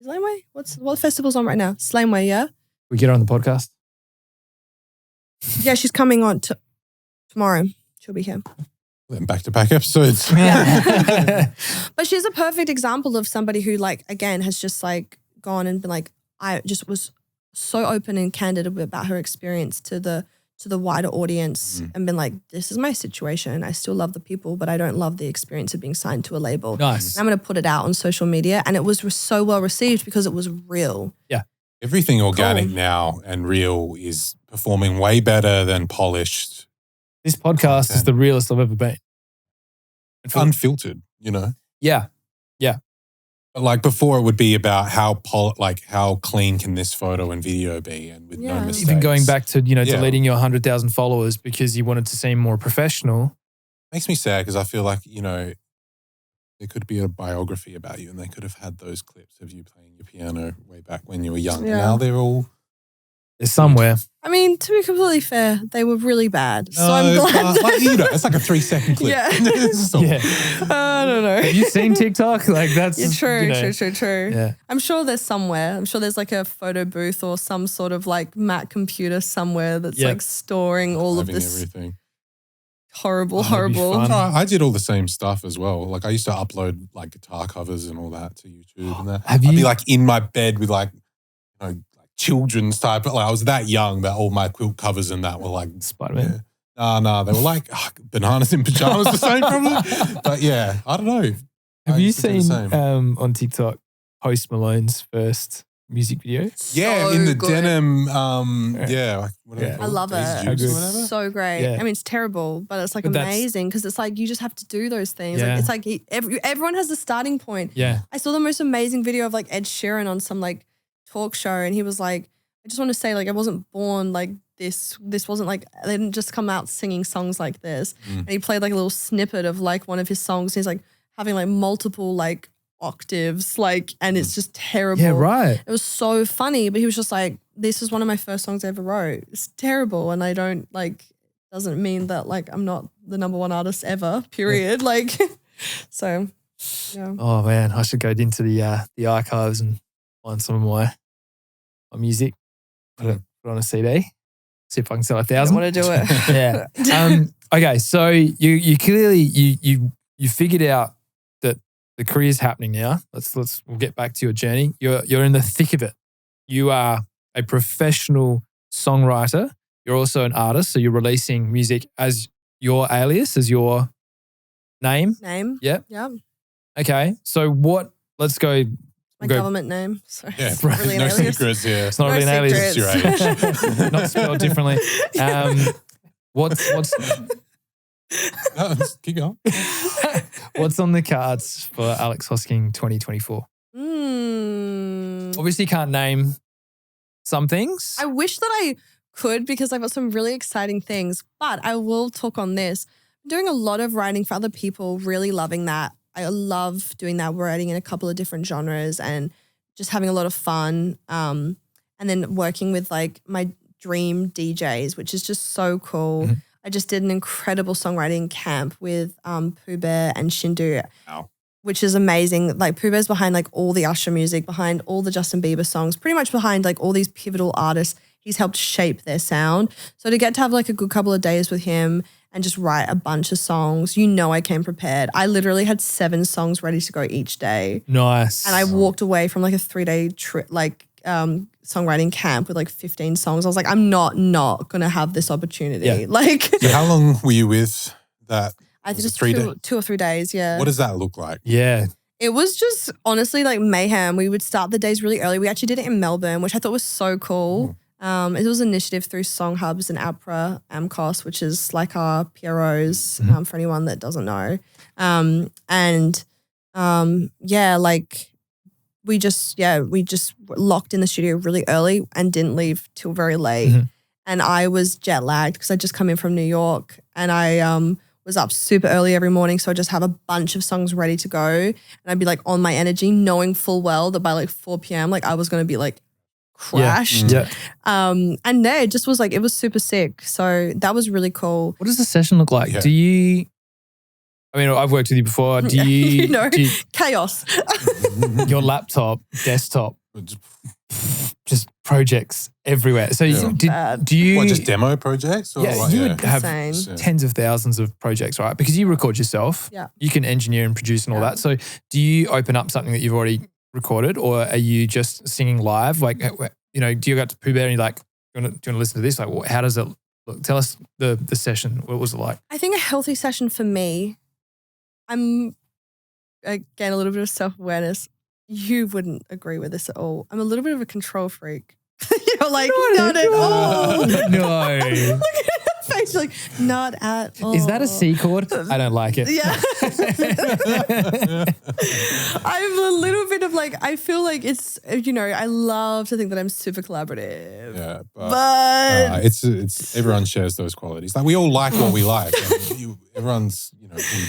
Slameway? What festival's on right now? Slameway, yeah?
We get her on the podcast.
Yeah, she's coming on tomorrow. She'll be here.
Then back-to-back episodes.
Yeah. But she's a perfect example of somebody who, like, again, has just like gone and been like, I just was so open and candid about her experience to the wider audience and been like, this is my situation. I still love the people, but I don't love the experience of being signed to a label.
Nice.
And I'm going to put it out on social media. And it was so well received because it was real.
Yeah.
Everything organic now and real is performing way better than polished.
This podcast is the realest I've ever been.
Unfiltered, you know?
Yeah. Yeah.
But like before, it would be about how clean can this photo and video be, and with no mistakes.
Even going back to, deleting your 100,000 followers because you wanted to seem more professional.
Makes me sad because I feel like, there could be a biography about you and they could have had those clips of you playing your piano way back when you were young.
Yeah.
Now they're all...
They're somewhere.
I mean, to be completely fair, they were really bad. So I'm glad.
It's like a 3-second clip.
Yeah.
Yeah.
I don't know.
Have you seen TikTok? Like that's
true.
Yeah.
I'm sure there's somewhere. I'm sure there's like a photo booth or some sort of like Mac computer somewhere that's like storing all of this
everything.
horrible.
I did all the same stuff as well. Like I used to upload like guitar covers and all that to YouTube and that. I'd be like in my bed with like, children's type. Like I was that young that all my quilt covers and that were like
Spider-Man.
Yeah. No, they were like bananas in pajamas the same probably. But yeah, I don't know.
Have you seen on TikTok Post Malone's first music video?
Yeah, in the denim.
I love it. So great.
Yeah.
I mean, it's terrible, but it's like amazing because it's like you just have to do those things.
Yeah.
Like, it's like everyone has a starting point.
Yeah.
I saw the most amazing video of like Ed Sheeran on some like talk show, and he was like, I just want to say, like, I wasn't born like this wasn't like, they didn't just come out singing songs like this. And he played like a little snippet of like one of his songs. He's like having like multiple like octaves, like, and it's just terrible.
Yeah, right.
It was so funny, but he was just like, this is one of my first songs I ever wrote. It's terrible, and I don't like, doesn't mean that like I'm not the number one artist ever, period. Like, so, yeah.
Oh man, I should go into the archives and find some of my music, put it on a CD, see if I can sell 1,000.
I want to do it.
Yeah. Okay, so you clearly you figured out that the career's happening now. We'll get back to your journey. You're in the thick of it. You are a professional songwriter. You're also an artist, so you're releasing music as your alias, as your name. Yeah.
Yeah.
Okay, so what? Let's go.
My government name. Sorry.
Yeah,
It's not really an
no
alias.
secrets here.
It's not really an alias.
secrets.
It's your age.
Not spelled differently. What's
No, keep going.
what's on the cards for Alex Hosking 2024? Obviously, can't name some things.
I wish that I could because I've got some really exciting things, but I will talk on this. I'm doing a lot of writing for other people, really loving that. I love doing that, writing in a couple of different genres and just having a lot of fun. And then working with like my dream DJs, which is just so cool.
Mm-hmm.
I just did an incredible songwriting camp with Pooh Bear and Shindu, which is amazing. Like Pooh Bear's behind like all the Usher music, behind all the Justin Bieber songs, pretty much behind like all these pivotal artists. He's helped shape their sound. So to get to have like a good couple of days with him and just write a bunch of songs, I came prepared. I literally had 7 songs ready to go each day.
Nice.
And I walked away from like a 3-day trip, like songwriting camp with like 15 songs. I was like, I'm not going to have this opportunity.
Yeah.
Like,
So how long were you with that?
I
Was it
just
3 days?
2 or 3 days. Yeah.
What does that look like?
Yeah.
It was just honestly like mayhem. We would start the days really early. We actually did it in Melbourne, which I thought was so cool. It was an initiative through Song Hubs and AMCOS, which is like our PROs for anyone that doesn't know. Like we just locked in the studio really early and didn't leave till very late.
Mm-hmm.
And I was jet lagged because I just come in from New York, and I was up super early every morning. So I just have a bunch of songs ready to go, and I'd be like on my energy, knowing full well that by like 4 p.m. like I was going to be like crashed.
Yeah.
And no, it just was like, it was super sick. So that was really cool.
What does the session look like?
Yeah.
Do you I mean, I've worked with you before. Do you,
chaos.
Your laptop, desktop, just projects everywhere. So do you
what, just demo projects? Or
you would have tens of thousands of projects, right? Because you record yourself.
Yeah.
You can engineer and produce and all that. So do you open up something that you've already recorded, or are you just singing live? Like, do you go to Pooh Bear and you're like, do you want to listen to this? Like, how does it look? Tell us the session. What was it like?
I think a healthy session for me, I'm, again, a little bit of self-awareness. You wouldn't agree with this at all. I'm a little bit of a control freak. You're like, not at all.
No.
Look at her face. You're like, not at all.
Is that a C chord? I don't like it.
Yeah. I'm a little bit of like, I feel like it's, I love to think that I'm super collaborative.
Yeah. But it's everyone shares those qualities. Like we all like what we like. Everyone's,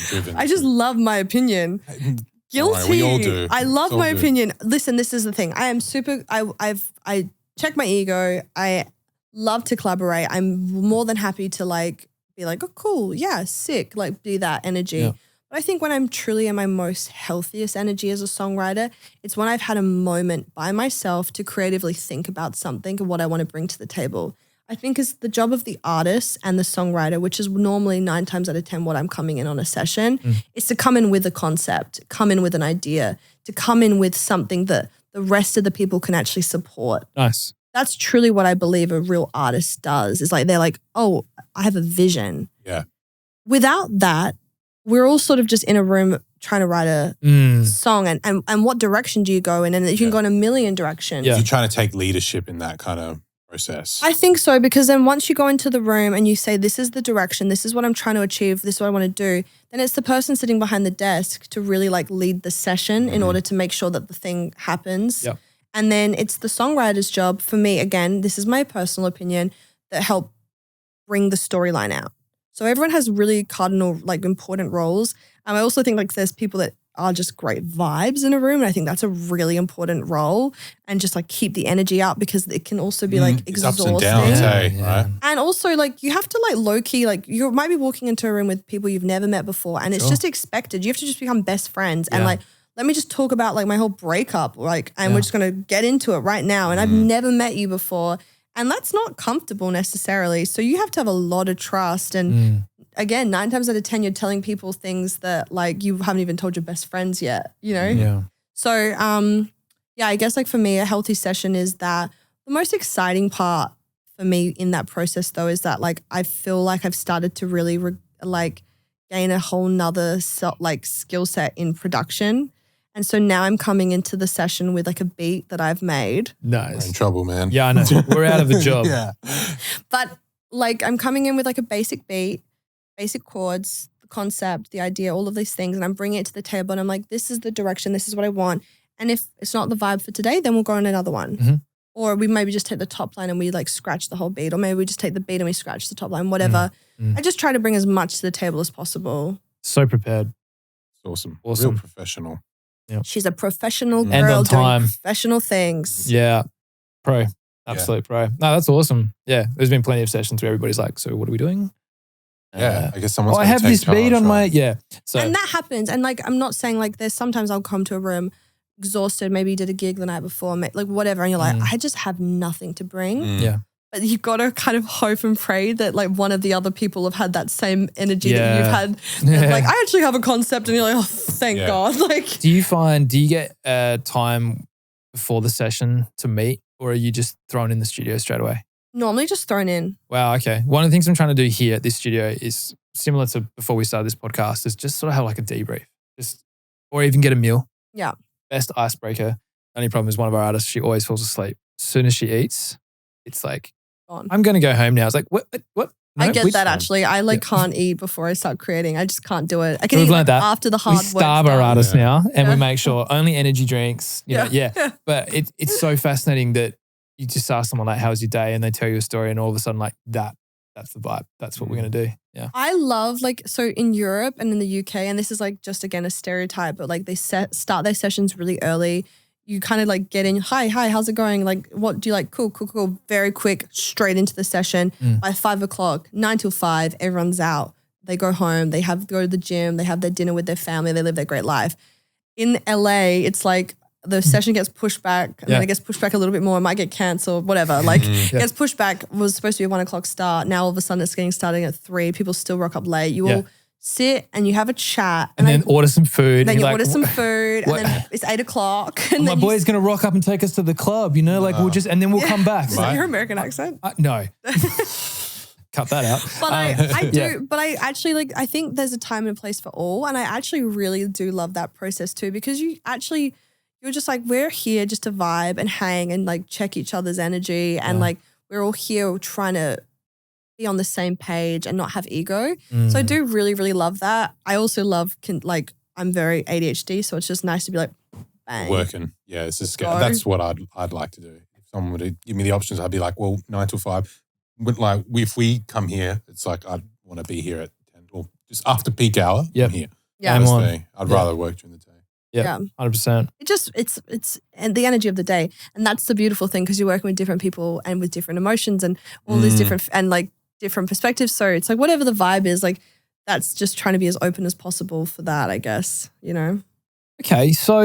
driven.
I just love my opinion. Guilty.
Right, we all do.
I love my opinion. Listen, this is the thing. I am super, I check my ego. I love to collaborate. I'm more than happy to be like, oh, cool. Yeah, sick. Like be that energy.
Yeah.
But I think when I'm truly in my most healthiest energy as a songwriter, it's when I've had a moment by myself to creatively think about something and what I want to bring to the table. I think is the job of the artist and the songwriter, which is normally 9 times out of 10 what I'm coming in on a session, is to come in with a concept, come in with an idea, to come in with something that the rest of the people can actually support.
Nice.
That's truly what I believe a real artist does. Is like they're like, oh, I have a vision.
Yeah.
Without that, we're all sort of just in a room trying to write a song and what direction do you go in? And you can go in a million directions.
Yeah.
You're trying to take leadership in that kind of process.
I think so, because then once you go into the room and you say, this is the direction, this is what I'm trying to achieve, this is what I want to do, then it's the person sitting behind the desk to really lead the session in order to make sure that the thing happens.
Yep.
And then it's the songwriter's job for me, again, this is my personal opinion, that help bring the storyline out. So everyone has really cardinal, important roles. I also think there's people that are just great vibes in a room. And I think that's a really important role, and just keep the energy up, because it can also be exhausting.
Ups and downs, right?
And also you have to low key, you might be walking into a room with people you've never met before, and it's just expected. You have to just become best friends and let me just talk about my whole breakup, and we're just going to get into it right now. And I've never met you before. And that's not comfortable necessarily. So you have to have a lot of trust. And again, 9 times out of 10, you're telling people things that you haven't even told your best friends yet,
Yeah.
So, I guess for me, a healthy session is that the most exciting part for me in that process though, is that I feel like I've started to really gain a whole nother skill set in production. And so now I'm coming into the session with a beat that I've made.
Nice.
We're in trouble, man.
Yeah, I know. We're out of a job.
Yeah.
But I'm coming in with a basic beat, basic chords, the concept, the idea, all of these things. And I'm bringing it to the table and I'm like, this is the direction. This is what I want. And if it's not the vibe for today, then we'll go on another one.
Mm-hmm.
Or we maybe just take the top line and we scratch the whole beat. Or maybe we just take the beat and we scratch the top line, whatever. I just try to bring as much to the table as possible.
So prepared.
Awesome.
Awesome.
Real professional.
Yep.
She's a professional girl
And on time.
doing professional things.
Yeah. Pro. Absolute pro. No, that's awesome. Yeah. There's been plenty of sessions where everybody's like, so what are we doing?
Yeah. I guess someone's
I have this beat on my, So,
and that happens. And I'm not saying there's sometimes I'll come to a room exhausted, maybe you did a gig the night before, whatever. And you're like, I just have nothing to bring.
Yeah.
But you've got to kind of hope and pray that one of the other people have had that same energy that you've had. I actually have a concept, and you're like, oh, thank God.
Do you get time before the session to meet, or are you just thrown in the studio straight away?
Normally just thrown in.
Wow. Okay. One of the things I'm trying to do here at this studio is similar to before we started this podcast, is just sort of have a debrief, or even get a meal.
Yeah.
Best icebreaker. Only problem is one of our artists, she always falls asleep. As soon as she eats, it's
gone.
I'm going to go home now. It's what? No,
I get that actually. I can't eat before I start creating. I just can't do it. I can
We've
eat
learned that.
after the hard work.
We starve our artists now, and we
Yeah.
make sure only energy drinks. You know,
Yeah.
But it's so fascinating that you just ask someone how was your day, and they tell you a story, and all of a sudden that's the vibe. That's what we're going to do. Yeah.
I love so in Europe and in the UK, and this is just again a stereotype, but they start their sessions really early. You kind of get in, hi, how's it going? What do you like? Cool. Very quick, straight into the session. By 5 o'clock, 9 till 5, everyone's out. they go home, they go to the gym, they have their dinner with their family, they live their great life. In LA, it's like the session gets pushed back and then it gets pushed back a little bit more. It might get cancelled, whatever. Like it gets pushed back. It was supposed to be a 1 o'clock start. Now all of a sudden it's getting starting at 3. People still rock up late. You all sit and you have a chat.
And then order some food.
Then you order some food and then it's 8 o'clock. And
my boy's going to rock up and take us to the club, like we'll just, and then we'll come back.
Is that your American accent?
No. Cut that out.
But I do, but I actually I think there's a time and place for all. And I actually really do love that process too, because you're just like, we're here just to vibe and hang and like check each other's energy. And like, we're all here trying to be on the same page and not have ego. So I do really, really love that. I also love, I'm very ADHD. So it's just nice to be like, bang.
Working. Yeah. It's just, that's what I'd like to do. If someone were to give me the options, I'd be like, well, 9 to 5. But like, if we come here, it's like, I'd want to be here at 10 or just after peak hour. I'm here.
Yeah.
I'd rather work during the day.
Yeah, 100%.
It's and the energy of the day. And that's the beautiful thing, because you're working with different people and with different emotions and all these different and like different perspectives. So it's like whatever the vibe is, like that's just trying to be as open as possible for that, I guess,
Okay, so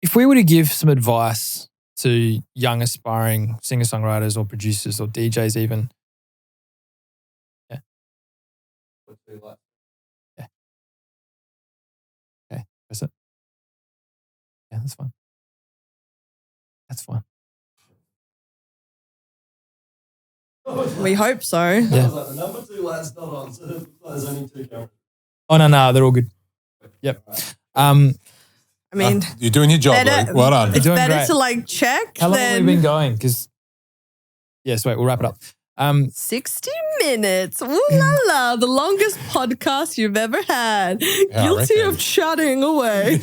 if we were to give some advice to young aspiring singer-songwriters or producers or DJs even. Yeah. Yeah. Okay, that's it. Yeah, that's fine. That's fine.
We hope so.
Yeah.
The number 2 light's not on, so there's only 2 cameras.
Oh, no, they're all good. Yep.
I mean,
you're doing your job, Luke. Well done.
It's
doing
better
great.
to like check.
How long have we been going? Because, wait, we'll wrap it up.
60 minutes. Ooh la la. The longest podcast you've ever had.
Yeah,
Guilty of chatting away.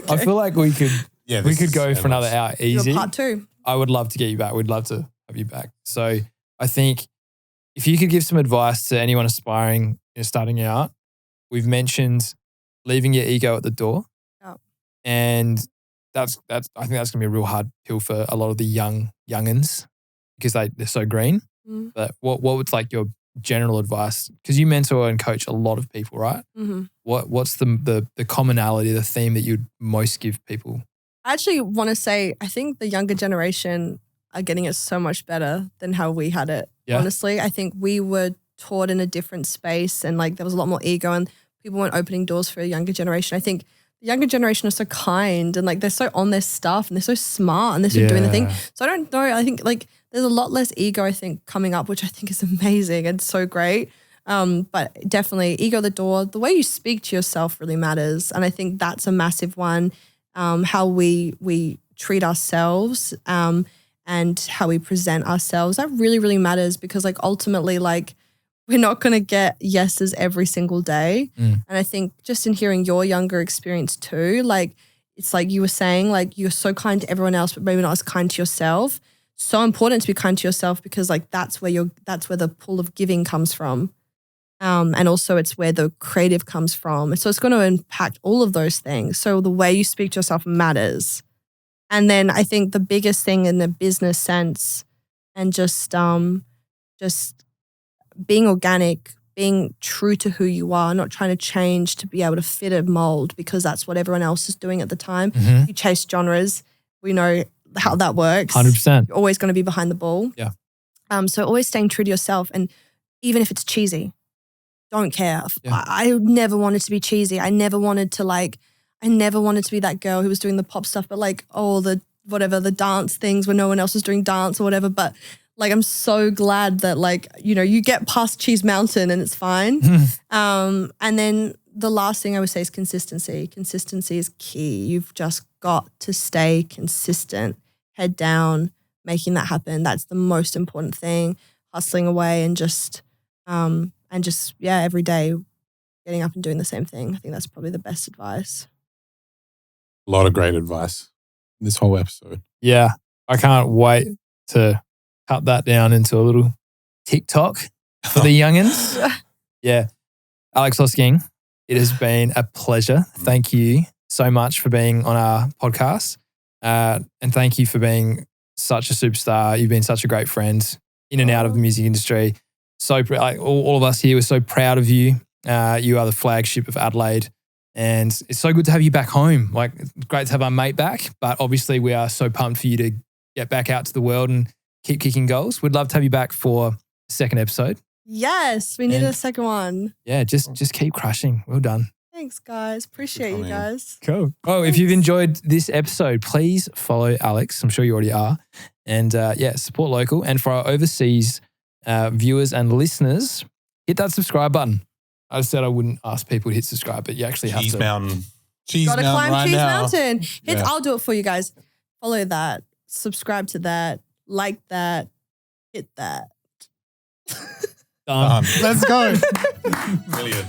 I feel like we could go for another hour easy.
Part 2.
I would love to get you back. We'd love to have you back. So I think if you could give some advice to anyone aspiring, starting out, we've mentioned leaving your ego at the door.
Oh.
And I think that's going to be a real hard pill for a lot of the youngins because they're so green. But what would like your general advice? Because you mentor and coach a lot of people, right?
Mm-hmm.
What's the commonality, the theme that you'd most give people?
I actually want to say, I think the younger generation are getting it so much better than how we had it. Yeah. Honestly, I think we were taught in a different space and like there was a lot more ego and people weren't opening doors for a younger generation. I think the younger generation are so kind and like they're so on their stuff and they're so smart and they're so doing the thing. So I don't know. I think like there's a lot less ego, I think, coming up, which I think is amazing and so great. But definitely ego the door. The way you speak to yourself really matters. And I think that's a massive one. How we treat ourselves and how we present ourselves. That really, really matters because like ultimately like we're not going to get yeses every single day. And I think just in hearing your younger experience too, like it's like you were saying, like you're so kind to everyone else, but maybe not as kind to yourself. So important to be kind to yourself because like that's where the pull of giving comes from. And also it's where the creative comes from. So it's going to impact all of those things. So the way you speak to yourself matters. And then I think the biggest thing in the business sense and just being organic, being true to who you are, not trying to change to be able to fit a mold because that's what everyone else is doing at the time. You chase genres. We know how that works.
100%.
You're always going to be behind the ball.
Yeah.
So always staying true to yourself. And even if it's cheesy, don't care.
Yeah.
I never wanted to be cheesy. I never wanted to be that girl who was doing the pop stuff, but like, the dance things where no one else was doing dance or whatever. But like, I'm so glad that like, you get past Cheese Mountain and it's fine. And then the last thing I would say is consistency. Consistency is key. You've just got to stay consistent, head down, making that happen. That's the most important thing. Hustling away and just every day getting up and doing the same thing. I think that's probably the best advice.
A lot of great advice in this whole episode.
Yeah. I can't wait to cut that down into a little TikTok for the youngins. Yeah. Alex Hosking, it has been a pleasure. Thank you so much for being on our podcast. And thank you for being such a superstar. You've been such a great friend in and out of the music industry. So all of us here were so proud of you. You are the flagship of Adelaide. And it's so good to have you back home. Like, it's great to have our mate back. But obviously, we are so pumped for you to get back out to the world and keep kicking goals. We'd love to have you back for the second episode.
Yes, we need a second one.
Yeah, just keep crushing. Well done.
Thanks, guys. Appreciate you guys.
Cool. Oh, if you've enjoyed this episode, please follow Alex. I'm sure you already are. And support local. And for our overseas viewers and listeners, hit that subscribe button. I said I wouldn't ask people to hit subscribe, but you actually have to.
Cheese Mountain
Gotta climb
right
Cheese
now.
Mountain. I'll do it for you guys. Follow that. Subscribe to that. Like that. Hit that.
Done.
Let's go. Brilliant.